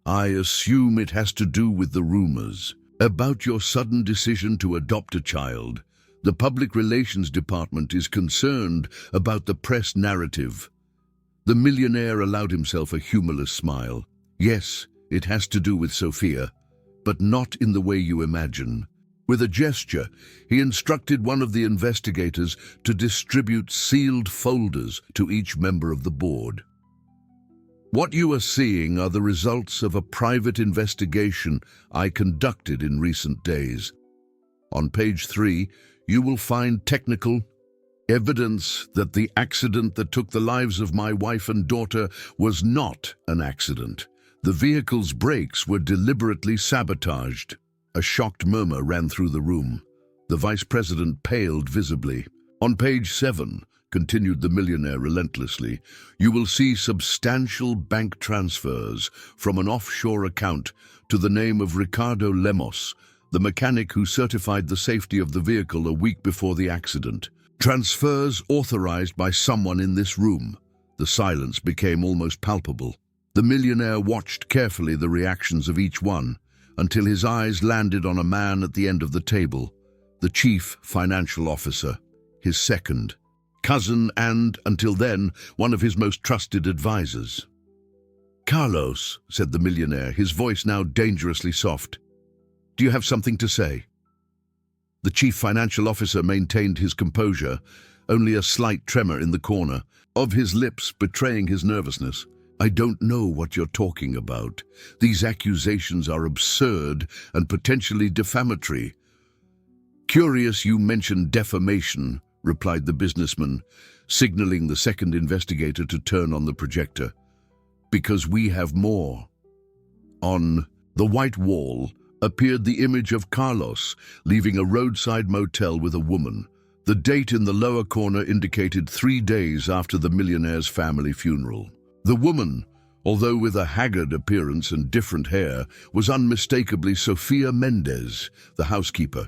I assume it has to do with the rumors about your sudden decision to adopt a child. The public relations department is concerned about the press narrative. The millionaire allowed himself a humorless smile. Yes, it has to do with Sofia, but not in the way you imagine. With a gesture, he instructed one of the investigators to distribute sealed folders to each member of the board. What you are seeing are the results of a private investigation I conducted in recent days. On page 3, you will find technical evidence that the accident that took the lives of my wife and daughter was not an accident. The vehicle's brakes were deliberately sabotaged. A shocked murmur ran through the room. The vice president paled visibly. On page 7, continued the millionaire relentlessly, you will see substantial bank transfers from an offshore account to the name of Ricardo Lemos, the mechanic who certified the safety of the vehicle a week before the accident. Transfers authorized by someone in this room. The silence became almost palpable. The millionaire watched carefully the reactions of each one, until his eyes landed on a man at the end of the table, the chief financial officer, his second cousin and, until then, one of his most trusted advisors. Carlos, said the millionaire, his voice now dangerously soft, do you have something to say? The chief financial officer maintained his composure, only a slight tremor in the corner of his lips betraying his nervousness. I don't know what you're talking about. These accusations are absurd and potentially defamatory. Curious you mentioned defamation, replied the businessman, signaling the second investigator to turn on the projector. Because we have more. On the white wall appeared the image of Carlos leaving a roadside motel with a woman. The date in the lower corner indicated 3 days after the millionaire's family funeral. The woman, although with a haggard appearance and different hair, was unmistakably Sofia Mendez, the housekeeper.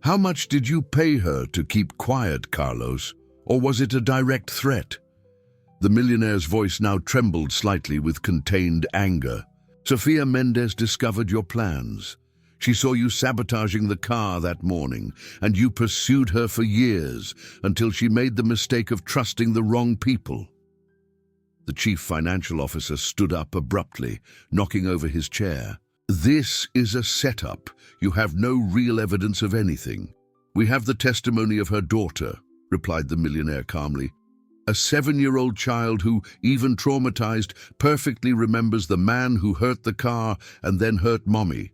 How much did you pay her to keep quiet, Carlos? Or was it a direct threat? The millionaire's voice now trembled slightly with contained anger. Sofia Mendez discovered your plans. She saw you sabotaging the car that morning, and you pursued her for years until she made the mistake of trusting the wrong people. The chief financial officer stood up abruptly, knocking over his chair. "This is a setup. You have no real evidence of anything." "We have the testimony of her daughter," replied the millionaire calmly. "A 7-year-old child who, even traumatized, perfectly remembers the man who hurt the car and then hurt Mommy.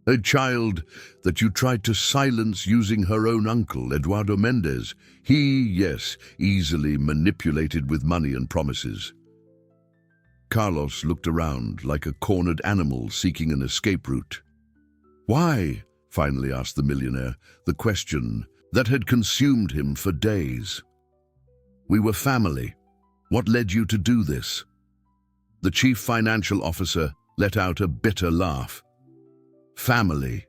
A child that you tried to silence using her own uncle, Eduardo Mendez. He, yes, easily manipulated with money and promises." Carlos looked around like a cornered animal seeking an escape route. "Why?" finally asked the millionaire, the question that had consumed him for days. "We were family. What led you to do this?" The chief financial officer let out a bitter laugh. "Family.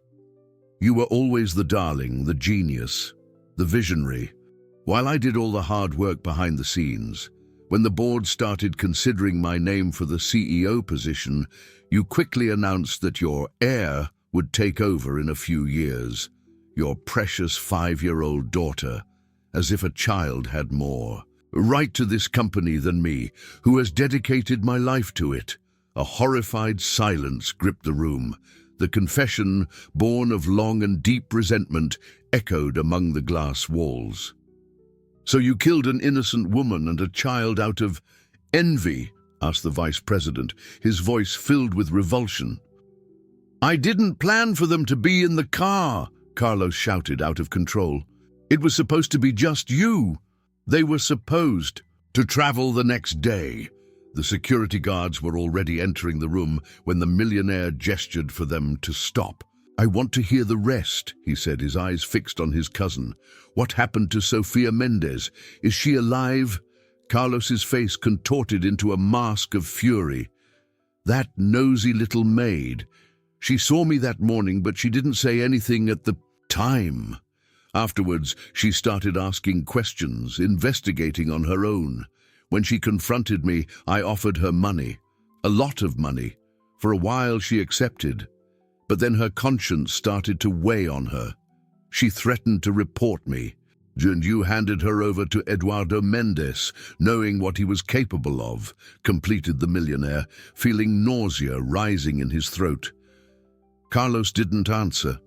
You were always the darling, the genius, the visionary. While I did all the hard work behind the scenes, when the board started considering my name for the CEO position, you quickly announced that your heir would take over in a few years, your precious 5-year-old daughter, as if a child had more right to this company than me, who has dedicated my life to it." A horrified silence gripped the room. The confession, born of long and deep resentment, echoed among the glass walls. "So you killed an innocent woman and a child out of envy?" asked the vice president, his voice filled with revulsion. "I didn't plan for them to be in the car," Carlos shouted, out of control. "It was supposed to be just you. They were supposed to travel the next day." The security guards were already entering the room when the millionaire gestured for them to stop. "I want to hear the rest," he said, his eyes fixed on his cousin. "What happened to Sofia Mendez? Is she alive?" Carlos's face contorted into a mask of fury. "That nosy little maid. She saw me that morning, but she didn't say anything at the time. Afterwards, she started asking questions, investigating on her own. When she confronted me, I offered her money, a lot of money. For a while she accepted, but then her conscience started to weigh on her. She threatened to report me, and you handed her over to Eduardo Mendez, knowing what he was capable of," completed the millionaire, feeling nausea rising in his throat. Carlos didn't answer,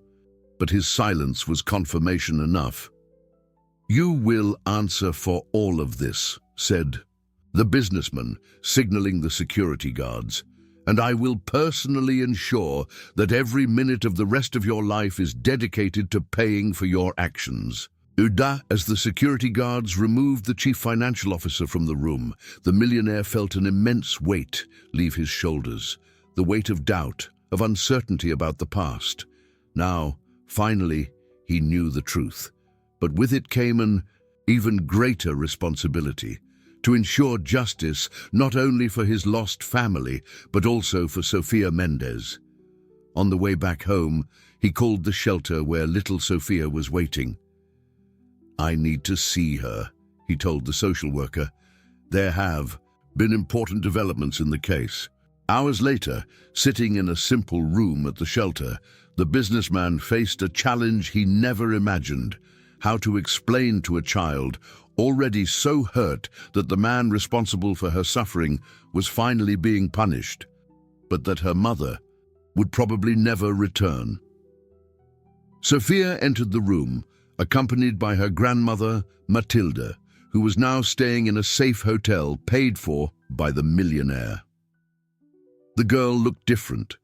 but his silence was confirmation enough. "You will answer for all of this," said the businessman, signaling the security guards, "and I will personally ensure that every minute of the rest of your life is dedicated to paying for your actions." As the security guards removed the chief financial officer from the room, the millionaire felt an immense weight leave his shoulders, the weight of doubt, of uncertainty about the past. Now, finally, he knew the truth, but with it came an even greater responsibility: to ensure justice not only for his lost family, but also for Sofia Mendez. On the way back home, he called the shelter where little Sofia was waiting. "I need to see her," he told the social worker. "There have been important developments in the case." Hours later, sitting in a simple room at the shelter, the businessman faced a challenge he never imagined: how to explain to a child already so hurt that the man responsible for her suffering was finally being punished, but that her mother would probably never return. Sofia entered the room, accompanied by her grandmother, Matilda, who was now staying in a safe hotel paid for by the millionaire. The girl looked different.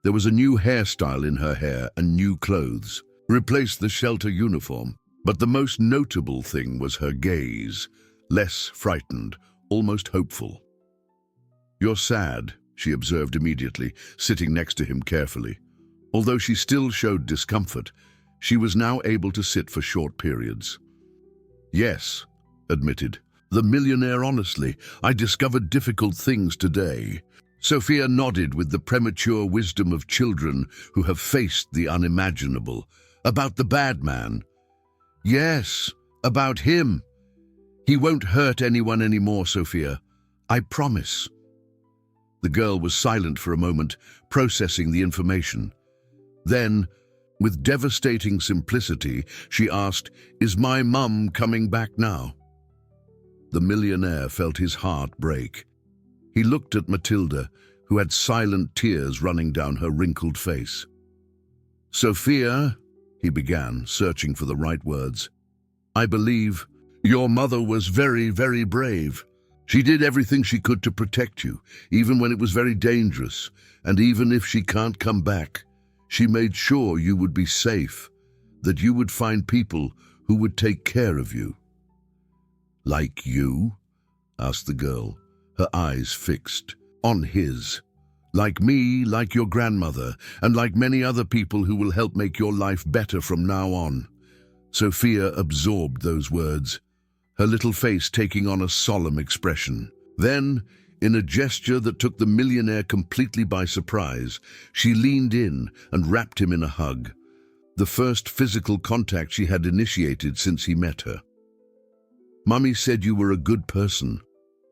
There was a new hairstyle in her hair and new clothes, replaced the shelter uniform. But the most notable thing was her gaze, less frightened, almost hopeful. "You're sad," she observed immediately, sitting next to him carefully. Although she still showed discomfort, she was now able to sit for short periods. "Yes," admitted the millionaire honestly, "I discovered difficult things today." Sofia nodded with the premature wisdom of children who have faced the unimaginable. "About the bad man?" "Yes, about him. He won't hurt anyone anymore, Sofia. I promise." The girl was silent for a moment, processing the information. Then, with devastating simplicity, she asked, "Is my mum coming back now?" The millionaire felt his heart break. He looked at Matilda, who had silent tears running down her wrinkled face. "Sophia," he began, searching for the right words, "I believe your mother was very, very brave. She did everything she could to protect you, even when it was very dangerous, and even if she can't come back, she made sure you would be safe, that you would find people who would take care of you." "Like you?" asked the girl, her eyes fixed on his. "Like me, like your grandmother, and like many other people who will help make your life better from now on." Sophia absorbed those words, her little face taking on a solemn expression. Then, in a gesture that took the millionaire completely by surprise, she leaned in and wrapped him in a hug, the first physical contact she had initiated since he met her. "Mummy said you were a good person,"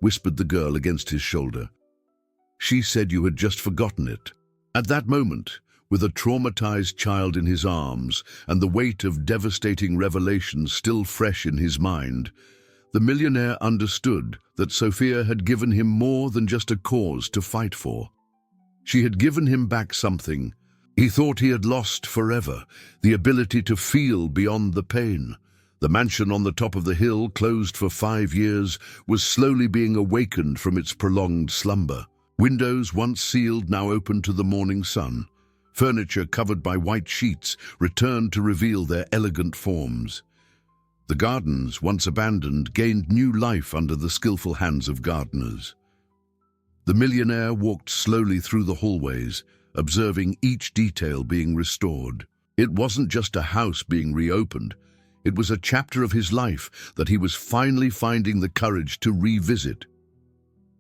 whispered the girl against his shoulder. "She said you had just forgotten it." At that moment, with a traumatized child in his arms and the weight of devastating revelations still fresh in his mind, the millionaire understood that Sophia had given him more than just a cause to fight for. She had given him back something he thought he had lost forever, the ability to feel beyond the pain. The mansion on the top of the hill, closed for 5 years, was slowly being awakened from its prolonged slumber. Windows once sealed now opened to the morning sun. Furniture covered by white sheets returned to reveal their elegant forms. The gardens, once abandoned, gained new life under the skillful hands of gardeners. The millionaire walked slowly through the hallways, observing each detail being restored. It wasn't just a house being reopened. It was a chapter of his life that he was finally finding the courage to revisit.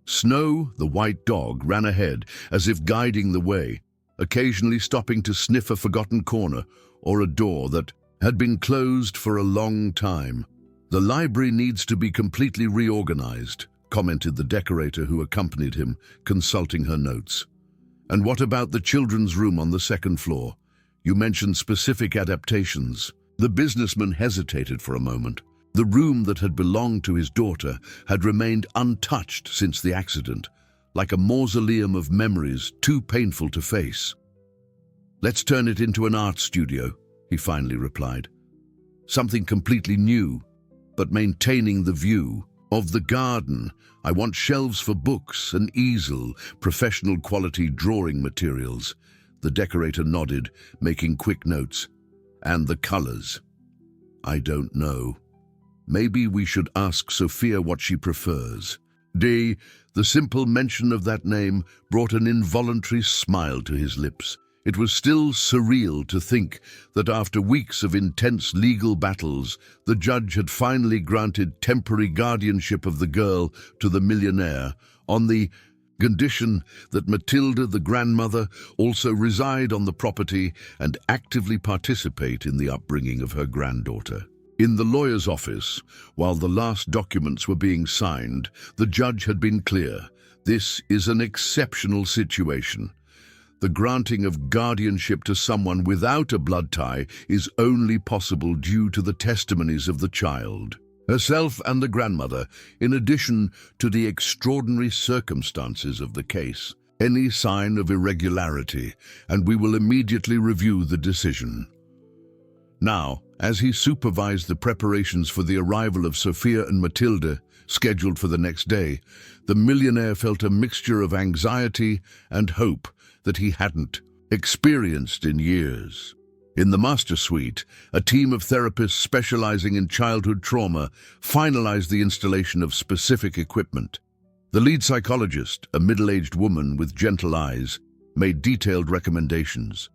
Snow, the white dog, ran ahead as if guiding the way, occasionally stopping to sniff a forgotten corner or a door that had been closed for a long time. "The library needs to be completely reorganized," commented the decorator who accompanied him, consulting her notes. "And what about the children's room on the second floor? You mentioned specific adaptations." The businessman hesitated for a moment. The room that had belonged to his daughter had remained untouched since the accident, like a mausoleum of memories too painful to face. "Let's turn it into an art studio," he finally replied. "Something completely new, but maintaining the view of the garden. I want shelves for books, an easel, professional quality drawing materials." The decorator nodded, making quick notes. "And the colors? I don't know. Maybe we should ask Sophia what she prefers." The simple mention of that name brought an involuntary smile to his lips. It was still surreal to think that after weeks of intense legal battles, the judge had finally granted temporary guardianship of the girl to the millionaire on the condition that Matilda, the grandmother, also reside on the property and actively participate in the upbringing of her granddaughter. In the lawyer's office, while the last documents were being signed, the judge had been clear. This is an exceptional situation. The granting of guardianship to someone without a blood tie is only possible due to the testimonies of the child, herself and the grandmother, in addition to the extraordinary circumstances of the case. Any sign of irregularity, and we will immediately review the decision. Now, as he supervised the preparations for the arrival of Sophia and Matilda, scheduled for the next day, the millionaire felt a mixture of anxiety and hope that he hadn't experienced in years. In the master suite, a team of therapists specializing in childhood trauma finalized the installation of specific equipment. The lead psychologist, a middle-aged woman with gentle eyes, made detailed recommendations.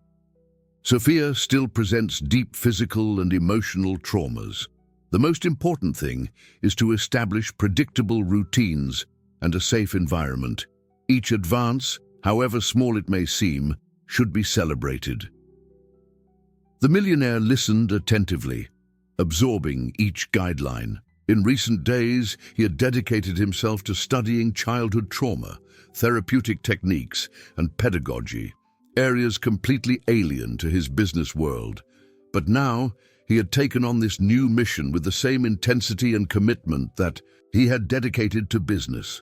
Sophia still presents deep physical and emotional traumas. The most important thing is to establish predictable routines and a safe environment. Each advance, however small it may seem, should be celebrated. The millionaire listened attentively, absorbing each guideline. In recent days, he had dedicated himself to studying childhood trauma, therapeutic techniques, and pedagogy, areas completely alien to his business world. But now, he had taken on this new mission with the same intensity and commitment that he had dedicated to business.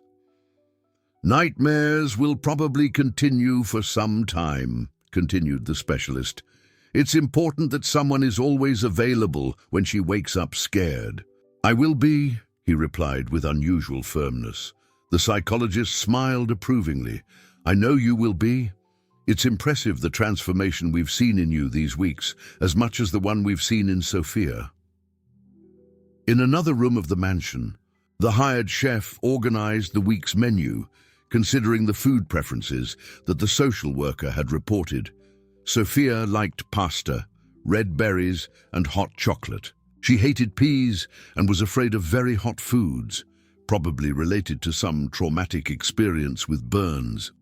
"Nightmares will probably continue for some time," continued the specialist. "It's important that someone is always available when she wakes up scared." "I will be," he replied with unusual firmness. The psychologist smiled approvingly. "I know you will be. It's impressive the transformation we've seen in you these weeks, as much as the one we've seen in Sophia." In another room of the mansion, the hired chef organized the week's menu, considering the food preferences that the social worker had reported. Sophia liked pasta, red berries, and hot chocolate. She hated peas and was afraid of very hot foods, probably related to some traumatic experience with burns.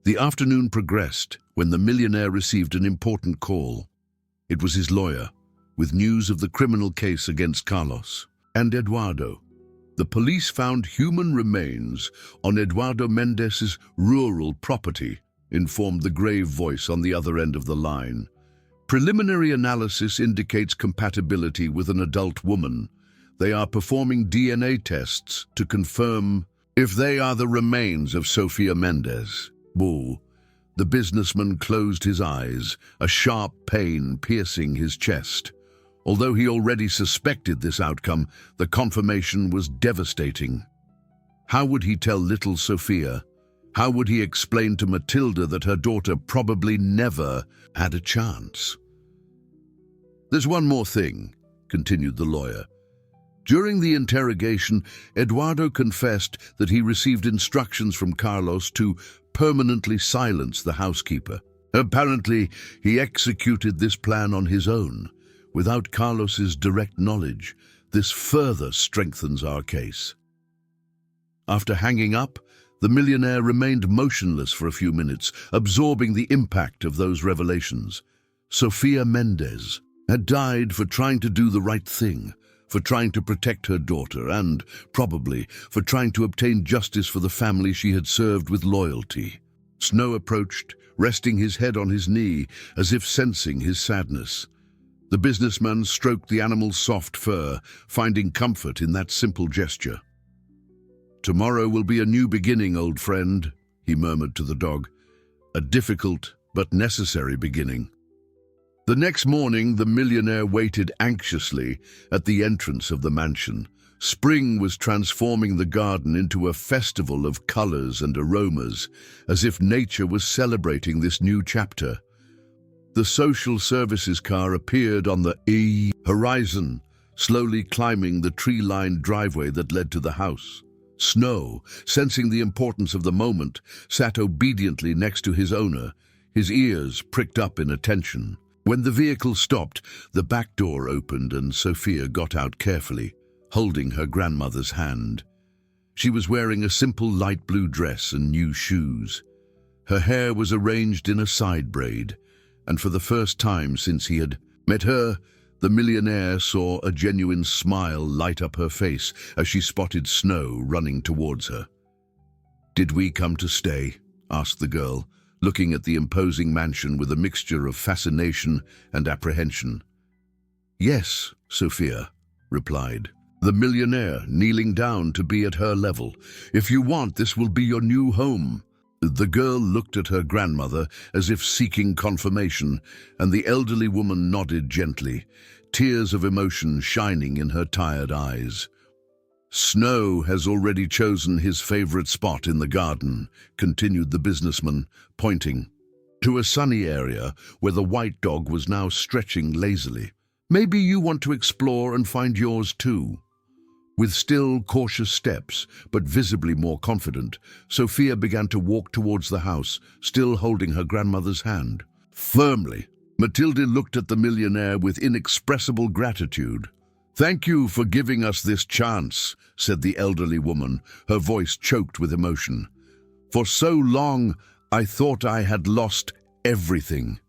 The afternoon progressed when the millionaire received an important call. It was his lawyer, with news of the criminal case against Carlos and Eduardo. The police found human remains on Eduardo Mendez's rural property, informed the grave voice on the other end of the line. "Preliminary analysis indicates compatibility with an adult woman. They are performing DNA tests to confirm if they are the remains of Sofia Mendez." Boo. The businessman closed his eyes, a sharp pain piercing his chest. Although he already suspected this outcome, the confirmation was devastating. How would he tell little Sophia? How would he explain to Matilda that her daughter probably never had a chance? "There's one more thing," continued the lawyer. During the interrogation, Eduardo confessed that he received instructions from Carlos to permanently silence the housekeeper. Apparently, he executed this plan on his own, without Carlos's direct knowledge. This further strengthens our case. After hanging up, the millionaire remained motionless for a few minutes, absorbing the impact of those revelations. Sofia Mendez had died for trying to do the right thing, for trying to protect her daughter, and, probably, for trying to obtain justice for the family she had served with loyalty. Snow approached, resting his head on his knee, as if sensing his sadness. The businessman stroked the animal's soft fur, finding comfort in that simple gesture. "Tomorrow will be a new beginning, old friend," he murmured to the dog. "A difficult but necessary beginning." The next morning, the millionaire waited anxiously at the entrance of the mansion. Spring was transforming the garden into a festival of colors and aromas, as if nature was celebrating this new chapter. The social services car appeared on the horizon, slowly climbing the tree-lined driveway that led to the house. Snow, sensing the importance of the moment, sat obediently next to his owner, his ears pricked up in attention. When the vehicle stopped, the back door opened and Sophia got out carefully, holding her grandmother's hand. She was wearing a simple light blue dress and new shoes. Her hair was arranged in a side braid, and for the first time since he had met her, the millionaire saw a genuine smile light up her face as she spotted Snow running towards her. "Did we come to stay?" asked the girl, looking at the imposing mansion with a mixture of fascination and apprehension. "Yes," Sophia replied, the millionaire kneeling down to be at her level. "If you want, this will be your new home." The girl looked at her grandmother as if seeking confirmation, and the elderly woman nodded gently, tears of emotion shining in her tired eyes. "Snow has already chosen his favorite spot in the garden," continued the businessman, pointing to a sunny area where the white dog was now stretching lazily. "Maybe you want to explore and find yours too." With still cautious steps, but visibly more confident, Sophia began to walk towards the house, still holding her grandmother's hand. Firmly, Matilda looked at the millionaire with inexpressible gratitude. "Thank you for giving us this chance," said the elderly woman, her voice choked with emotion. "For so long, I thought I had lost everything."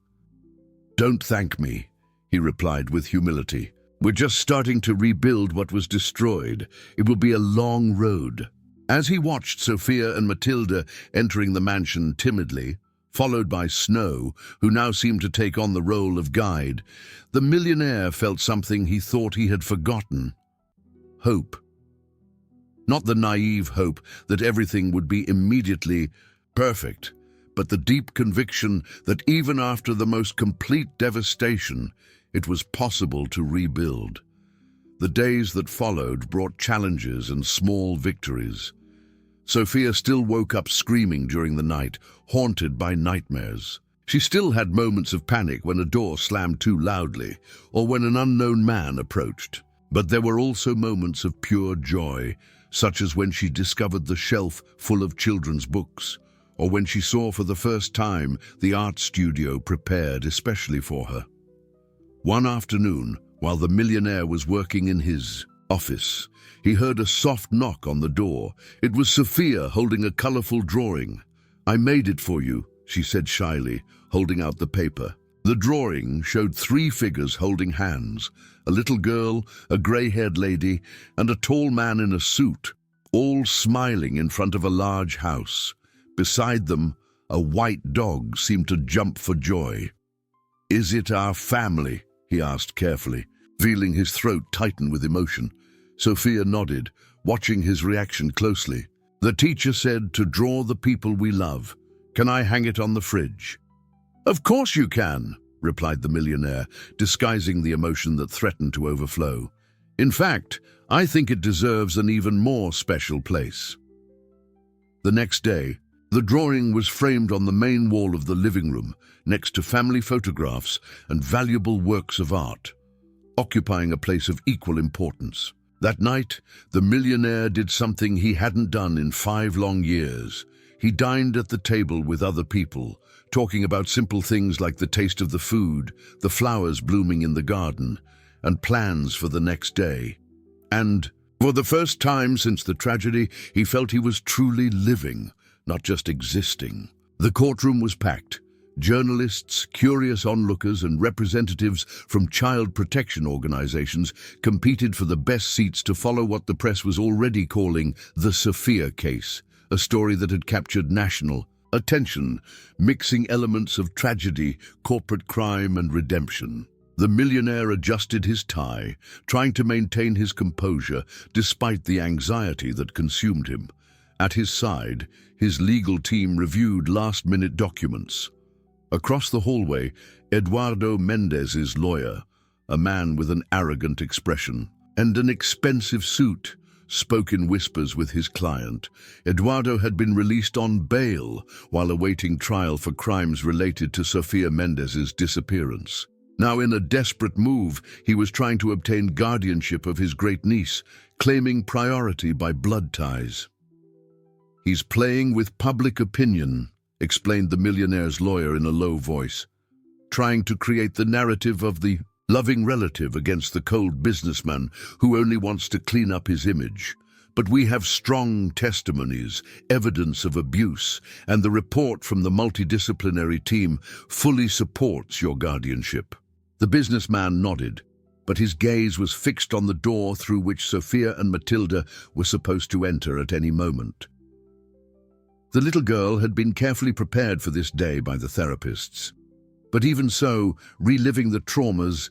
"Don't thank me," he replied with humility. "We're just starting to rebuild what was destroyed. It will be a long road." As he watched Sophia and Matilda entering the mansion timidly, followed by Snow, who now seemed to take on the role of guide, the millionaire felt something he thought he had forgotten: hope. Not the naive hope that everything would be immediately perfect, but the deep conviction that even after the most complete devastation, it was possible to rebuild. The days that followed brought challenges and small victories. Sophia still woke up screaming during the night, haunted by nightmares. She still had moments of panic when a door slammed too loudly or when an unknown man approached. But there were also moments of pure joy, such as when she discovered the shelf full of children's books, or when she saw for the first time the art studio prepared especially for her. One afternoon, while the millionaire was working in his office, he heard a soft knock on the door. It was Sophia holding a colorful drawing. "I made it for you," she said shyly, holding out the paper. The drawing showed 3 figures holding hands, a little girl, a gray-haired lady, and a tall man in a suit, all smiling in front of a large house. Beside them, a white dog seemed to jump for joy. "Is it our family?" he asked carefully, feeling his throat tighten with emotion. Sophia nodded, watching his reaction closely. "The teacher said to draw the people we love. Can I hang it on the fridge?" "Of course you can," replied the millionaire, disguising the emotion that threatened to overflow. "In fact, I think it deserves an even more special place." The next day, the drawing was framed on the main wall of the living room, next to family photographs and valuable works of art, occupying a place of equal importance. That night, the millionaire did something he hadn't done in 5 long years. He dined at the table with other people, talking about simple things like the taste of the food, the flowers blooming in the garden, and plans for the next day. And, for the first time since the tragedy, he felt he was truly living, not just existing. The courtroom was packed. Journalists, curious onlookers, and representatives from child protection organizations competed for the best seats to follow what the press was already calling the Sophia case, a story that had captured national attention, mixing elements of tragedy, corporate crime, and redemption. The millionaire adjusted his tie, trying to maintain his composure despite the anxiety that consumed him. At his side, his legal team reviewed last-minute documents. Across the hallway, Eduardo Mendez's lawyer, a man with an arrogant expression and an expensive suit, spoke in whispers with his client. Eduardo had been released on bail while awaiting trial for crimes related to Sophia Mendez's disappearance. Now, in a desperate move, he was trying to obtain guardianship of his great niece, claiming priority by blood ties. "He's playing with public opinion," explained the millionaire's lawyer in a low voice, "trying to create the narrative of the loving relative against the cold businessman who only wants to clean up his image. But we have strong testimonies, evidence of abuse, and the report from the multidisciplinary team fully supports your guardianship." The businessman nodded, but his gaze was fixed on the door through which Sophia and Matilda were supposed to enter at any moment. The little girl had been carefully prepared for this day by the therapists. But even so, reliving the traumas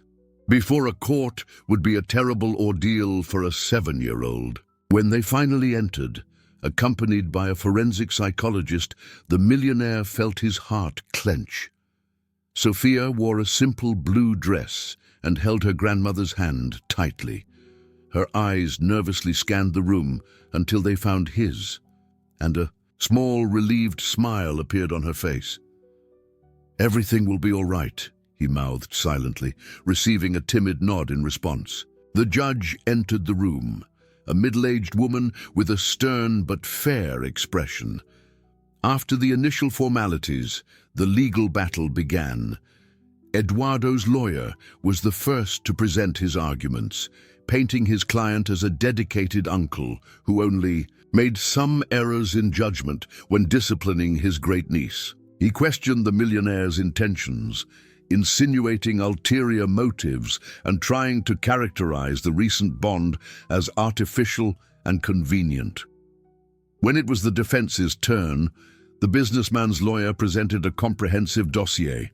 before a court would be a terrible ordeal for a 7-year-old. When they finally entered, accompanied by a forensic psychologist, the millionaire felt his heart clench. Sophia wore a simple blue dress and held her grandmother's hand tightly. Her eyes nervously scanned the room until they found his, and a small, relieved smile appeared on her face. "Everything will be all right," he mouthed silently, receiving a timid nod in response. The judge entered the room, a middle-aged woman with a stern but fair expression. After the initial formalities, the legal battle began. Eduardo's lawyer was the first to present his arguments, painting his client as a dedicated uncle who only made some errors in judgment when disciplining his great niece. He questioned the millionaire's intentions, insinuating ulterior motives and trying to characterize the recent bond as artificial and convenient. When it was the defense's turn, the businessman's lawyer presented a comprehensive dossier,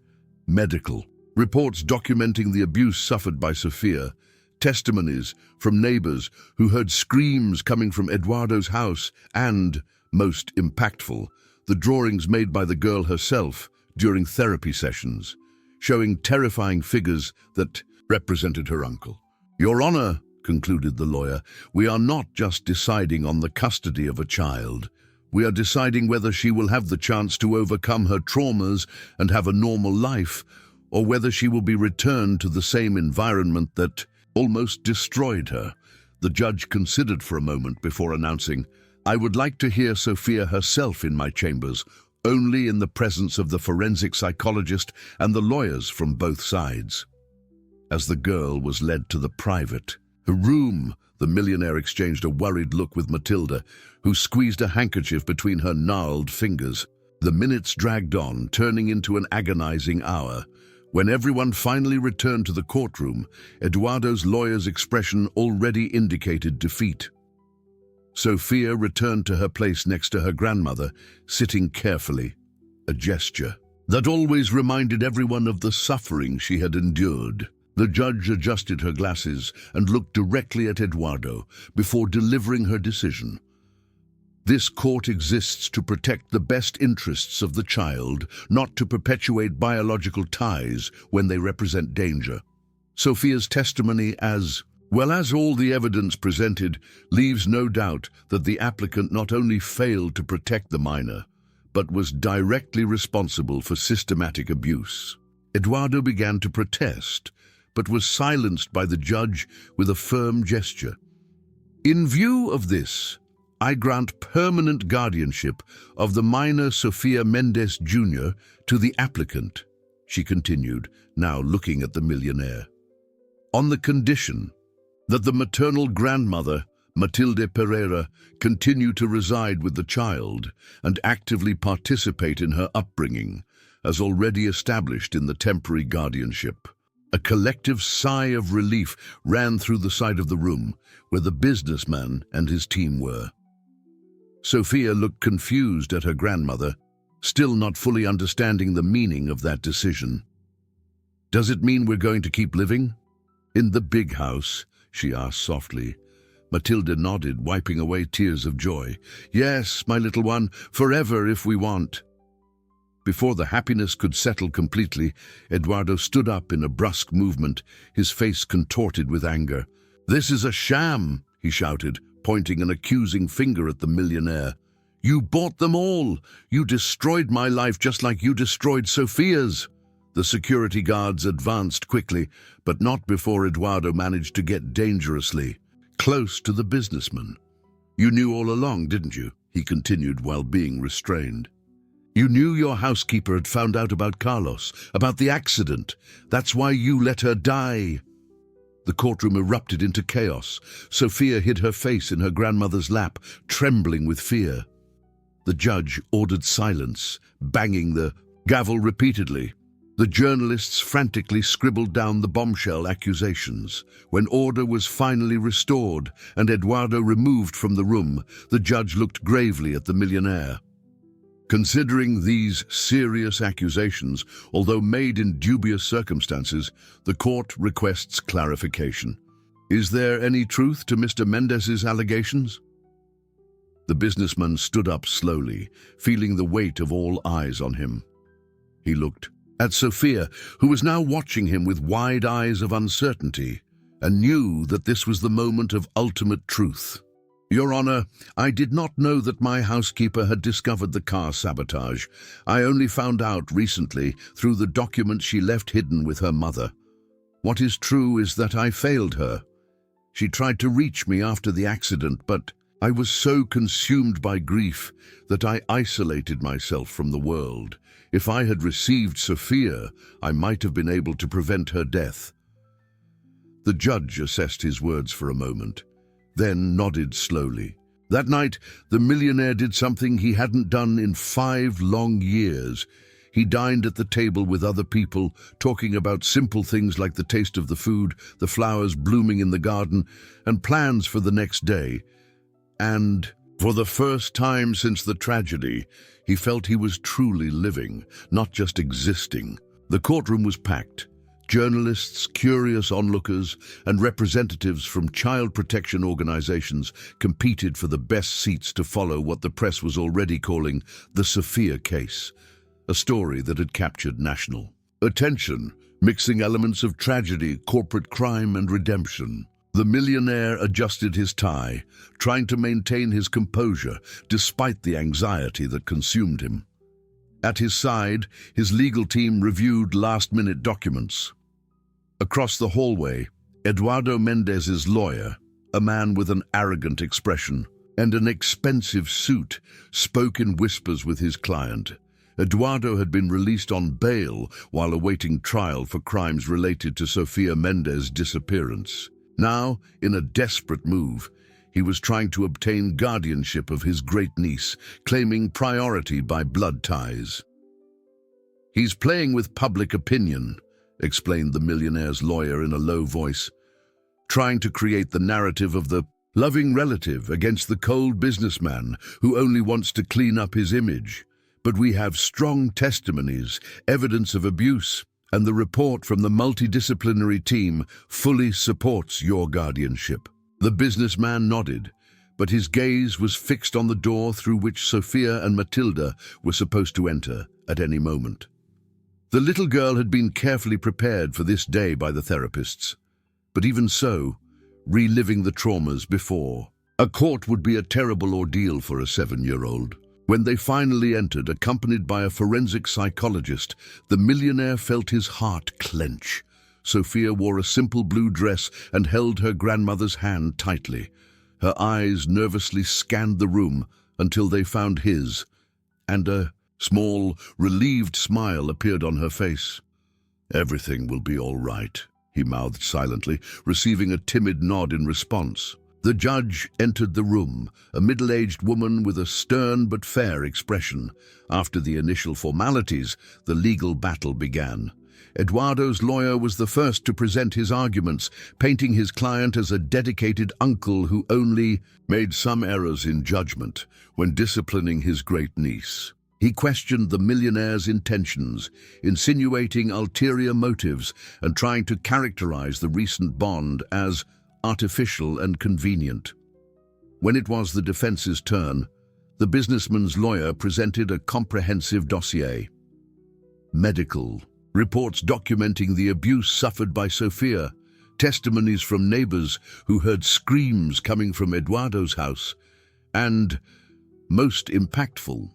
medical reports documenting the abuse suffered by Sophia, testimonies from neighbors who heard screams coming from Eduardo's house, and, most impactful, the drawings made by the girl herself during therapy sessions, showing terrifying figures that represented her uncle. "Your Honor," concluded the lawyer, "we are not just deciding on the custody of a child. We are deciding whether she will have the chance to overcome her traumas and have a normal life, or whether she will be returned to the same environment that almost destroyed her." The judge considered for a moment before announcing, "I would like to hear Sophia herself in my chambers, only in the presence of the forensic psychologist and the lawyers from both sides." As the girl was led to the private room, the millionaire exchanged a worried look with Matilda, who squeezed a handkerchief between her gnarled fingers. The minutes dragged on, turning into an agonizing hour. When everyone finally returned to the courtroom, Eduardo's lawyer's expression already indicated defeat. Sophia returned to her place next to her grandmother, sitting carefully, a gesture that always reminded everyone of the suffering she had endured. The judge adjusted her glasses and looked directly at Eduardo before delivering her decision. "This court exists to protect the best interests of the child, not to perpetuate biological ties when they represent danger." Sophia's testimony, as well as all the evidence presented, leaves no doubt that the applicant not only failed to protect the minor, but was directly responsible for systematic abuse. Eduardo began to protest, but was silenced by the judge with a firm gesture. "In view of this, I grant permanent guardianship of the minor Sofia Mendes Jr. to the applicant," she continued, now looking at the millionaire, "on the condition that the maternal grandmother, Matilde Pereira, continue to reside with the child and actively participate in her upbringing, as already established in the temporary guardianship." A collective sigh of relief ran through the side of the room where the businessman and his team were. Sophia looked confused at her grandmother, still not fully understanding the meaning of that decision. "Does it mean we're going to keep living in the big house?" she asked softly. Matilda nodded, wiping away tears of joy. "Yes, my little one, forever if we want." Before the happiness could settle completely, Eduardo stood up in a brusque movement, his face contorted with anger. "This is a sham," he shouted, pointing an accusing finger at the millionaire. "You bought them all. You destroyed my life just like you destroyed Sophia's." The security guards advanced quickly, but not before Eduardo managed to get dangerously close to the businessman. "You knew all along, didn't you?" he continued while being restrained. "You knew your housekeeper had found out about Carlos, about the accident. That's why you let her die." The courtroom erupted into chaos. Sophia hid her face in her grandmother's lap, trembling with fear. The judge ordered silence, banging the gavel repeatedly. The journalists frantically scribbled down the bombshell accusations. When order was finally restored and Eduardo removed from the room, the judge looked gravely at the millionaire. "Considering these serious accusations, although made in dubious circumstances, the court requests clarification. Is there any truth to Mr. Mendes's allegations?" The businessman stood up slowly, feeling the weight of all eyes on him. He looked at Sophia, who was now watching him with wide eyes of uncertainty, and knew that this was the moment of ultimate truth. "Your Honor, I did not know that my housekeeper had discovered the car sabotage. I only found out recently through the documents she left hidden with her mother. What is true is that I failed her. She tried to reach me after the accident, but I was so consumed by grief that I isolated myself from the world. If I had received Sophia, I might have been able to prevent her death." The judge assessed his words for a moment, then nodded slowly. That night, the millionaire did something he hadn't done in 5 long years. He dined at the table with other people, talking about simple things like the taste of the food, the flowers blooming in the garden, and plans for the next day. And for the first time since the tragedy, he felt he was truly living, not just existing. The courtroom was packed. Journalists, curious onlookers, and representatives from child protection organizations competed for the best seats to follow what the press was already calling the Sophia case, a story that had captured national attention, mixing elements of tragedy, corporate crime, and redemption. The millionaire adjusted his tie, trying to maintain his composure despite the anxiety that consumed him. At his side, his legal team reviewed last-minute documents. Across the hallway, Eduardo Mendez's lawyer, a man with an arrogant expression and an expensive suit, spoke in whispers with his client. Eduardo had been released on bail while awaiting trial for crimes related to Sofia Mendez's disappearance. Now, in a desperate move, he was trying to obtain guardianship of his great niece, claiming priority by blood ties. "He's playing with public opinion," explained the millionaire's lawyer in a low voice, "trying to create the narrative of the loving relative against the cold businessman who only wants to clean up his image. But we have strong testimonies, evidence of abuse, and the report from the multidisciplinary team fully supports your guardianship." The businessman nodded, but his gaze was fixed on the door through which Sophia and Matilda were supposed to enter at any moment. The little girl had been carefully prepared for this day by the therapists, but even so, reliving the traumas before. A court would be a terrible ordeal for a 7-year-old. When they finally entered, accompanied by a forensic psychologist, the millionaire felt his heart clench. Sophia wore a simple blue dress and held her grandmother's hand tightly. Her eyes nervously scanned the room until they found his, and a small, relieved smile appeared on her face. "Everything will be all right," he mouthed silently, receiving a timid nod in response. The judge entered the room, a middle-aged woman with a stern but fair expression. After the initial formalities, the legal battle began. Eduardo's lawyer was the first to present his arguments, painting his client as a dedicated uncle who only made some errors in judgment when disciplining his great niece. He questioned the millionaire's intentions, insinuating ulterior motives and trying to characterize the recent bond as artificial and convenient. When it was the defense's turn, the businessman's lawyer presented a comprehensive dossier. Medical reports documenting the abuse suffered by Sophia, testimonies from neighbors who heard screams coming from Eduardo's house, and, most impactful,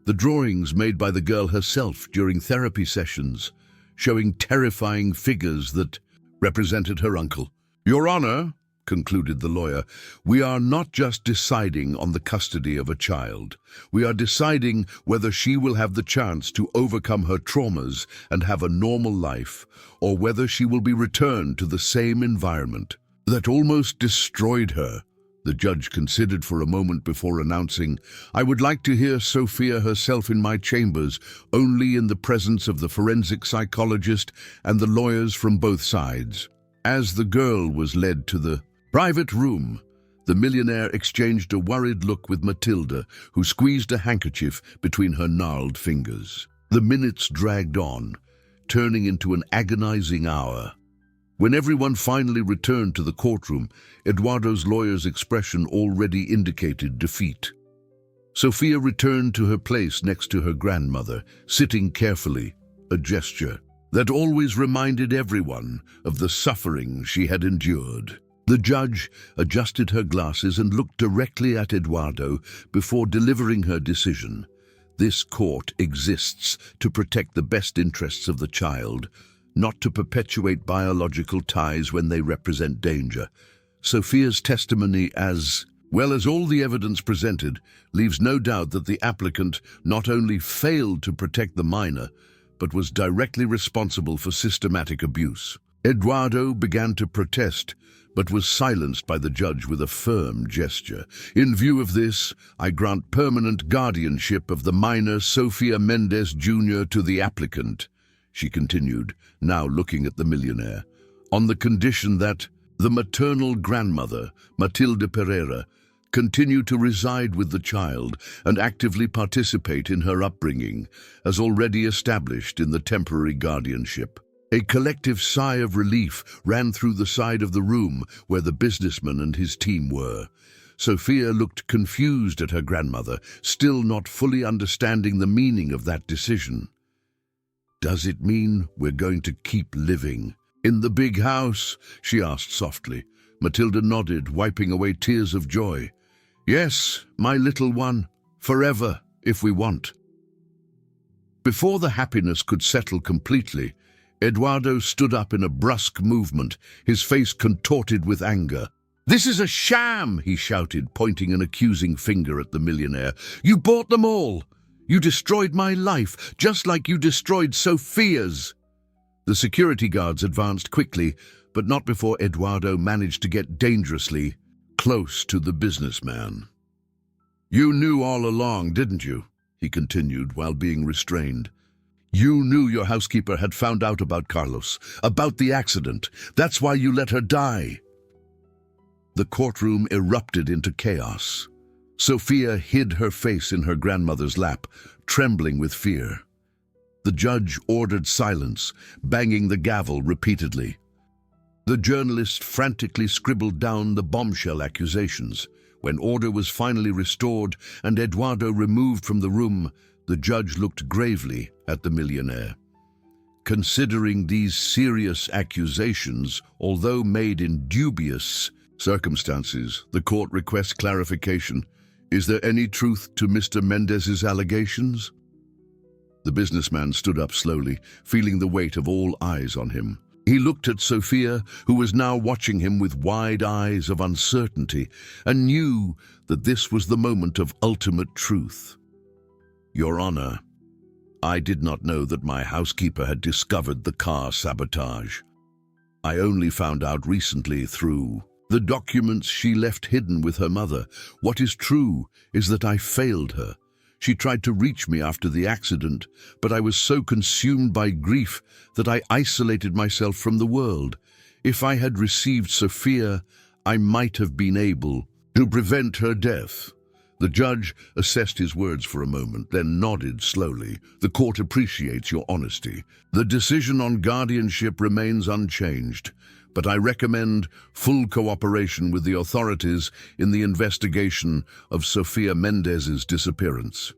the drawings made by the girl herself during therapy sessions, showing terrifying figures that represented her uncle. "Your Honor," concluded the lawyer, "we are not just deciding on the custody of a child. We are deciding whether she will have the chance to overcome her traumas and have a normal life, or whether she will be returned to the same environment that almost destroyed her." The judge considered for a moment before announcing, "I would like to hear Sophia herself in my chambers, only in the presence of the forensic psychologist and the lawyers from both sides." As the girl was led to the private room, the millionaire exchanged a worried look with Matilda, who squeezed a handkerchief between her gnarled fingers. The minutes dragged on, turning into an agonizing hour. When everyone finally returned to the courtroom, Eduardo's lawyer's expression already indicated defeat. Sophia returned to her place next to her grandmother, sitting carefully, a gesture that always reminded everyone of the suffering she had endured. The judge adjusted her glasses and looked directly at Eduardo before delivering her decision. This court exists to protect the best interests of the child, not to perpetuate biological ties when they represent danger. Sophia's testimony, as well as all the evidence presented, leaves no doubt that the applicant not only failed to protect the minor, but was directly responsible for systematic abuse. Eduardo began to protest, but was silenced by the judge with a firm gesture. "In view of this, I grant permanent guardianship of the minor Sofia Mendez Jr. to the applicant," she continued, now looking at the millionaire, "on the condition that the maternal grandmother, Matilda Pereira, continue to reside with the child and actively participate in her upbringing, as already established in the temporary guardianship." A collective sigh of relief ran through the side of the room where the businessman and his team were. Sophia looked confused at her grandmother, still not fully understanding the meaning of that decision. "Does it mean we're going to keep living in the big house?" she asked softly. Matilda nodded, wiping away tears of joy. "Yes, my little one, forever, if we want." Before the happiness could settle completely, Eduardo stood up in a brusque movement, his face contorted with anger. "This is a sham!" he shouted, pointing an accusing finger at the millionaire. "You bought them all! You destroyed my life, just like you destroyed Sophia's!" The security guards advanced quickly, but not before Eduardo managed to get dangerously close to the businessman. "You knew all along, didn't you?" he continued while being restrained. "You knew your housekeeper had found out about Carlos, about the accident. That's why you let her die." The courtroom erupted into chaos. Sophia hid her face in her grandmother's lap, trembling with fear. The judge ordered silence, banging the gavel repeatedly. The journalist frantically scribbled down the bombshell accusations. When order was finally restored and Eduardo removed from the room, the judge looked gravely at the millionaire. "Considering these serious accusations, although made in dubious circumstances, the court requests clarification. Is there any truth to Mr. Mendez's allegations?" The businessman stood up slowly, feeling the weight of all eyes on him. He looked at Sophia, who was now watching him with wide eyes of uncertainty, and knew that this was the moment of ultimate truth. "Your Honor, I did not know that my housekeeper had discovered the car sabotage. I only found out recently through the documents she left hidden with her mother. What is true is that I failed her. She tried to reach me after the accident, but I was so consumed by grief that I isolated myself from the world. If I had received Sophia, I might have been able to prevent her death." The judge assessed his words for a moment, then nodded slowly. "The court appreciates your honesty. The decision on guardianship remains unchanged, but I recommend full cooperation with the authorities in the investigation of Sophia Mendez's disappearance."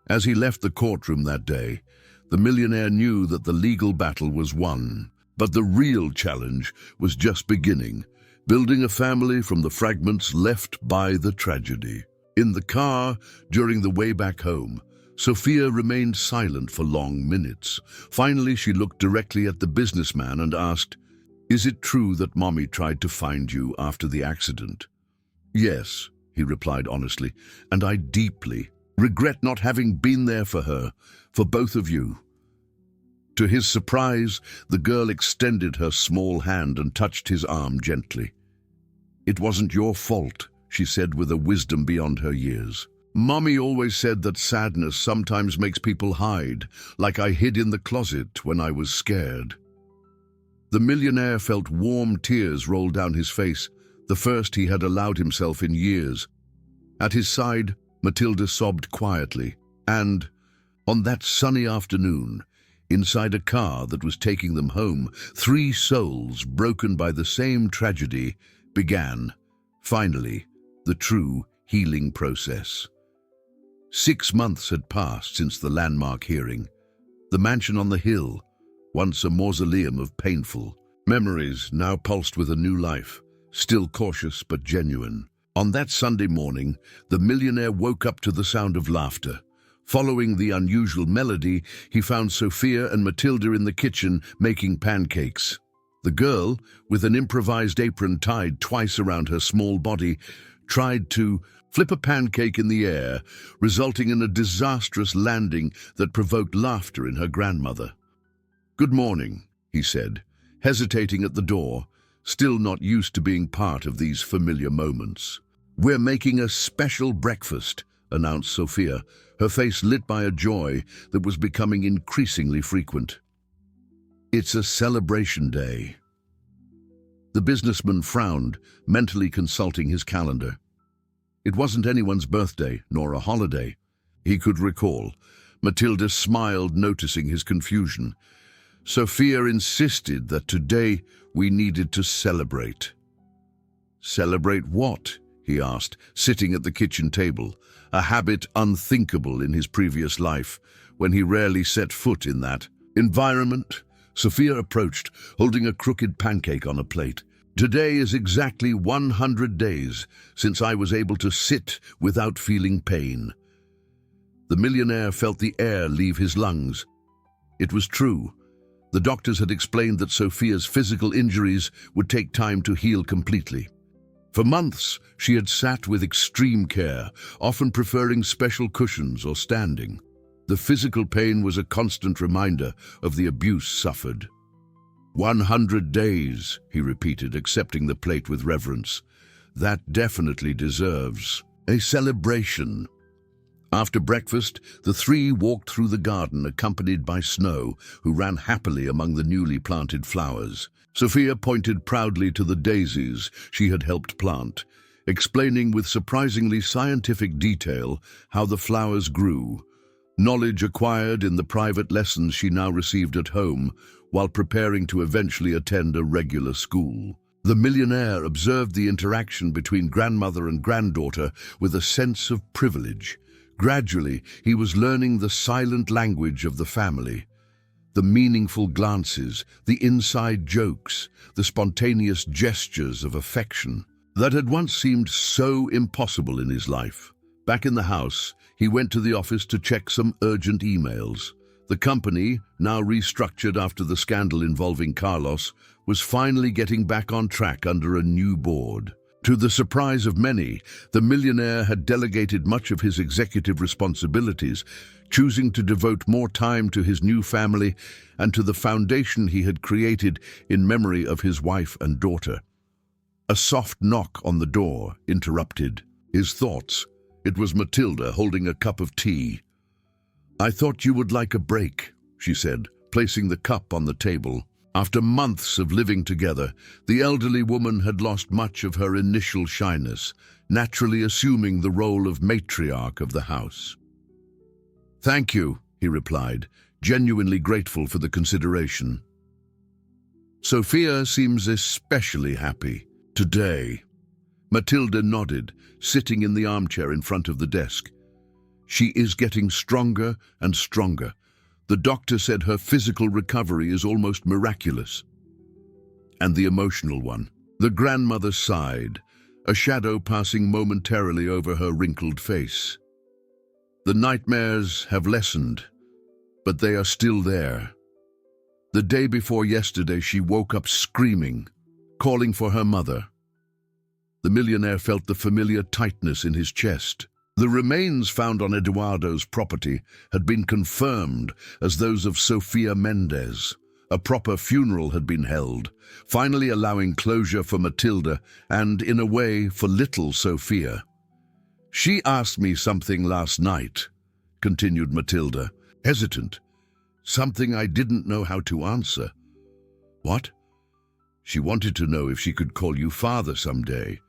As he left the courtroom that day, the millionaire knew that the legal battle was won, but the real challenge was just beginning. Building a family from the fragments left by the tragedy. In the car, during the way back home, Sophia remained silent for long minutes. Finally, she looked directly at the businessman and asked, "Is it true that Mommy tried to find you after the accident?" "Yes," he replied honestly, "and I deeply regret not having been there for her, for both of you." To his surprise, the girl extended her small hand and touched his arm gently. "It wasn't your fault," she said with a wisdom beyond her years. "Mommy always said that sadness sometimes makes people hide, like I hid in the closet when I was scared." The millionaire felt warm tears roll down his face, the first he had allowed himself in years. At his side, Matilda sobbed quietly, and, on that sunny afternoon, inside a car that was taking them home, three souls broken by the same tragedy began, finally, the true healing process. 6 months had passed since the landmark hearing. The mansion on the hill, once a mausoleum of painful memories, now pulsed with a new life, still cautious but genuine. On that Sunday morning, the millionaire woke up to the sound of laughter. Following the unusual melody, he found Sophia and Matilda in the kitchen making pancakes. The girl, with an improvised apron tied twice around her small body, tried to flip a pancake in the air, resulting in a disastrous landing that provoked laughter in her grandmother. "Good morning," he said, hesitating at the door, still not used to being part of these familiar moments. "We're making a special breakfast," announced Sophia, her face lit by a joy that was becoming increasingly frequent. "It's a celebration day." The businessman frowned, mentally consulting his calendar. It wasn't anyone's birthday, nor a holiday. He could recall. Matilda smiled, noticing his confusion. Sophia insisted that today we needed to celebrate. Celebrate what? He asked, sitting at the kitchen table, a habit unthinkable in his previous life, when he rarely set foot in that environment. Sophia approached, holding a crooked pancake on a plate. Today is exactly 100 days since I was able to sit without feeling pain. The millionaire felt the air leave his lungs. It was true. The doctors had explained that Sophia's physical injuries would take time to heal completely. For months, she had sat with extreme care, often preferring special cushions or standing. The physical pain was a constant reminder of the abuse suffered. 100 days, he repeated, accepting the plate with reverence. That definitely deserves a celebration. After breakfast, the three walked through the garden accompanied by Snow, who ran happily among the newly planted flowers. Sophia pointed proudly to the daisies she had helped plant, explaining with surprisingly scientific detail how the flowers grew, knowledge acquired in the private lessons she now received at home while preparing to eventually attend a regular school. The millionaire observed the interaction between grandmother and granddaughter with a sense of privilege. Gradually, he was learning the silent language of the family. The meaningful glances, the inside jokes, the spontaneous gestures of affection that had once seemed so impossible in his life. Back in the house, he went to the office to check some urgent emails. The company, now restructured after the scandal involving Carlos, was finally getting back on track under a new board. To the surprise of many, the millionaire had delegated much of his executive responsibilities, choosing to devote more time to his new family and to the foundation he had created in memory of his wife and daughter. A soft knock on the door interrupted his thoughts. It was Matilda holding a cup of tea. "I thought you would like a break," she said, placing the cup on the table. After months of living together, the elderly woman had lost much of her initial shyness, naturally assuming the role of matriarch of the house. "Thank you," he replied, genuinely grateful for the consideration. "Sophia seems especially happy today." Matilda nodded, sitting in the armchair in front of the desk. "She is getting stronger and stronger. The doctor said her physical recovery is almost miraculous." "And the emotional one?" The grandmother sighed, a shadow passing momentarily over her wrinkled face. "The nightmares have lessened, but they are still there. The day before yesterday, she woke up screaming, calling for her mother." The millionaire felt the familiar tightness in his chest. The remains found on Eduardo's property had been confirmed as those of Sofia Mendez. A proper funeral had been held, finally allowing closure for Matilda and, in a way, for little Sophia. "She asked me something last night," continued Matilda, hesitant. "Something I didn't know how to answer." "What?" "She wanted to know if she could call you father someday."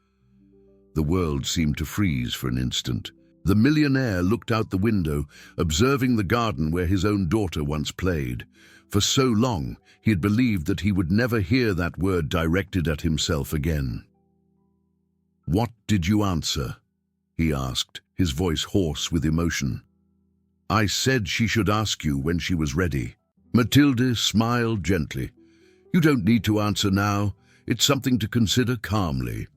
The world seemed to freeze for an instant. The millionaire looked out the window, observing the garden where his own daughter once played. For so long, he had believed that he would never hear that word directed at himself again. "What did you answer?" he asked, his voice hoarse with emotion. "I said she should ask you when she was ready." Matilda smiled gently. "You don't need to answer now. It's something to consider calmly."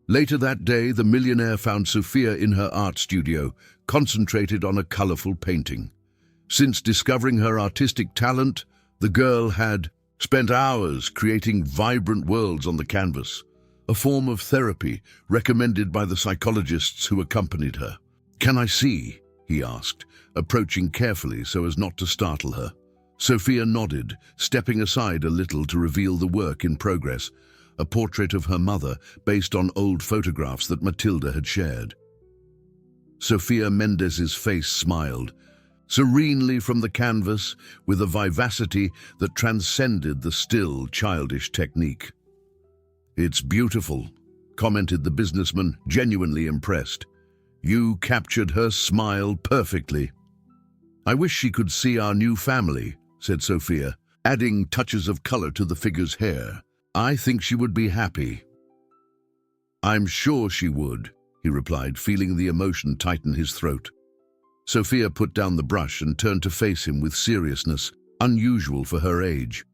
Later that day, the millionaire found Sophia in her art studio, concentrated on a colorful painting. Since discovering her artistic talent, the girl had spent hours creating vibrant worlds on the canvas, a form of therapy recommended by the psychologists who accompanied her. "Can I see?" he asked, approaching carefully so as not to startle her. Sophia nodded, stepping aside a little to reveal the work in progress, a portrait of her mother based on old photographs that Matilda had shared. Sofia Mendez's face smiled, serenely from the canvas with a vivacity that transcended the still, childish technique. "It's beautiful," commented the businessman, genuinely impressed. "You captured her smile perfectly." "I wish she could see our new family," said Sophia, adding touches of color to the figure's hair. "I think she would be happy." "I'm sure she would," he replied, feeling the emotion tighten his throat. Sophia put down the brush and turned to face him with seriousness, unusual for her age.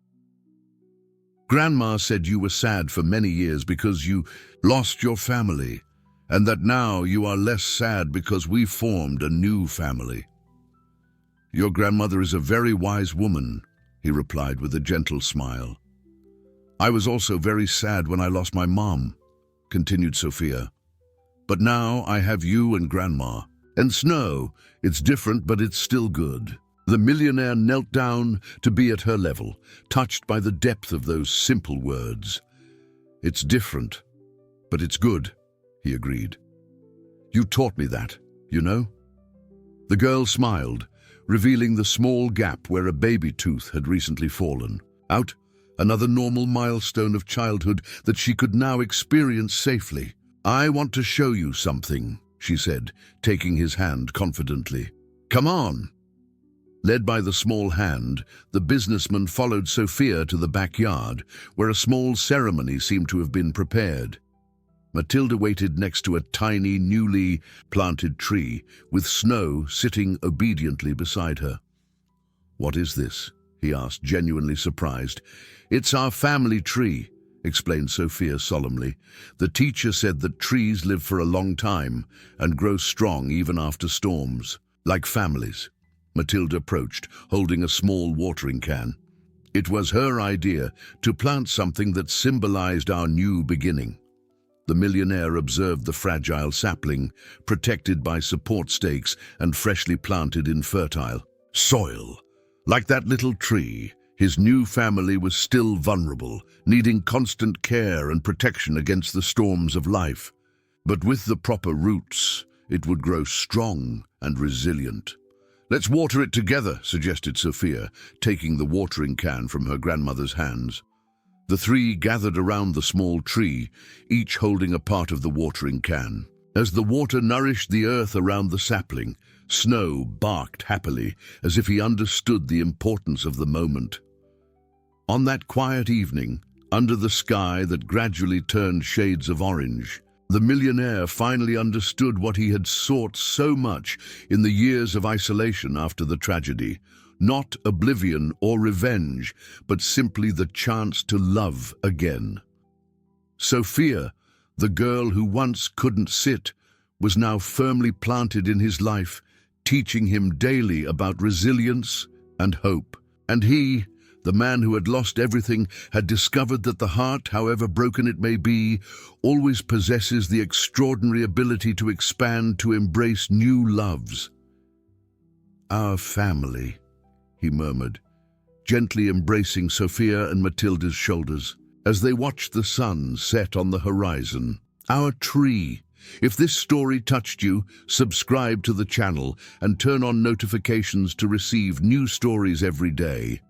"Grandma said you were sad for many years because you lost your family, and that now you are less sad because we formed a new family." "Your grandmother is a very wise woman," he replied with a gentle smile. "I was also very sad when I lost my mom," continued Sophia. "But now I have you and Grandma. And Snow, it's different, but it's still good." The millionaire knelt down to be at her level, touched by the depth of those simple words. "It's different, but it's good," he agreed. "You taught me that, you know?" The girl smiled, revealing the small gap where a baby tooth had recently fallen. Out, another normal milestone of childhood that she could now experience safely. "I want to show you something," she said, taking his hand confidently. "Come on." Led by the small hand, the businessman followed Sophia to the backyard, where a small ceremony seemed to have been prepared. Matilda waited next to a tiny, newly planted tree, with Snow sitting obediently beside her. "What is this?" he asked, genuinely surprised. "It's our family tree," explained Sophia solemnly. "The teacher said that trees live for a long time and grow strong even after storms, like families." Matilda approached, holding a small watering can. It was her idea to plant something that symbolized our new beginning. The millionaire observed the fragile sapling, protected by support stakes and freshly planted in fertile soil. Like that little tree, his new family was still vulnerable, needing constant care and protection against the storms of life. But with the proper roots, it would grow strong and resilient. "Let's water it together," suggested Sophia, taking the watering can from her grandmother's hands. The three gathered around the small tree, each holding a part of the watering can. As the water nourished the earth around the sapling, Snow barked happily, as if he understood the importance of the moment. On that quiet evening, under the sky that gradually turned shades of orange, the millionaire finally understood what he had sought so much in the years of isolation after the tragedy. Not oblivion or revenge, but simply the chance to love again. Sophia, the girl who once couldn't sit, was now firmly planted in his life, teaching him daily about resilience and hope. And he, the man who had lost everything, had discovered that the heart, however broken it may be, always possesses the extraordinary ability to expand, to embrace new loves. "Our family," he murmured, gently embracing Sophia and Matilda's shoulders, as they watched the sun set on the horizon. "Our tree." If this story touched you, subscribe to the channel and turn on notifications to receive new stories every day.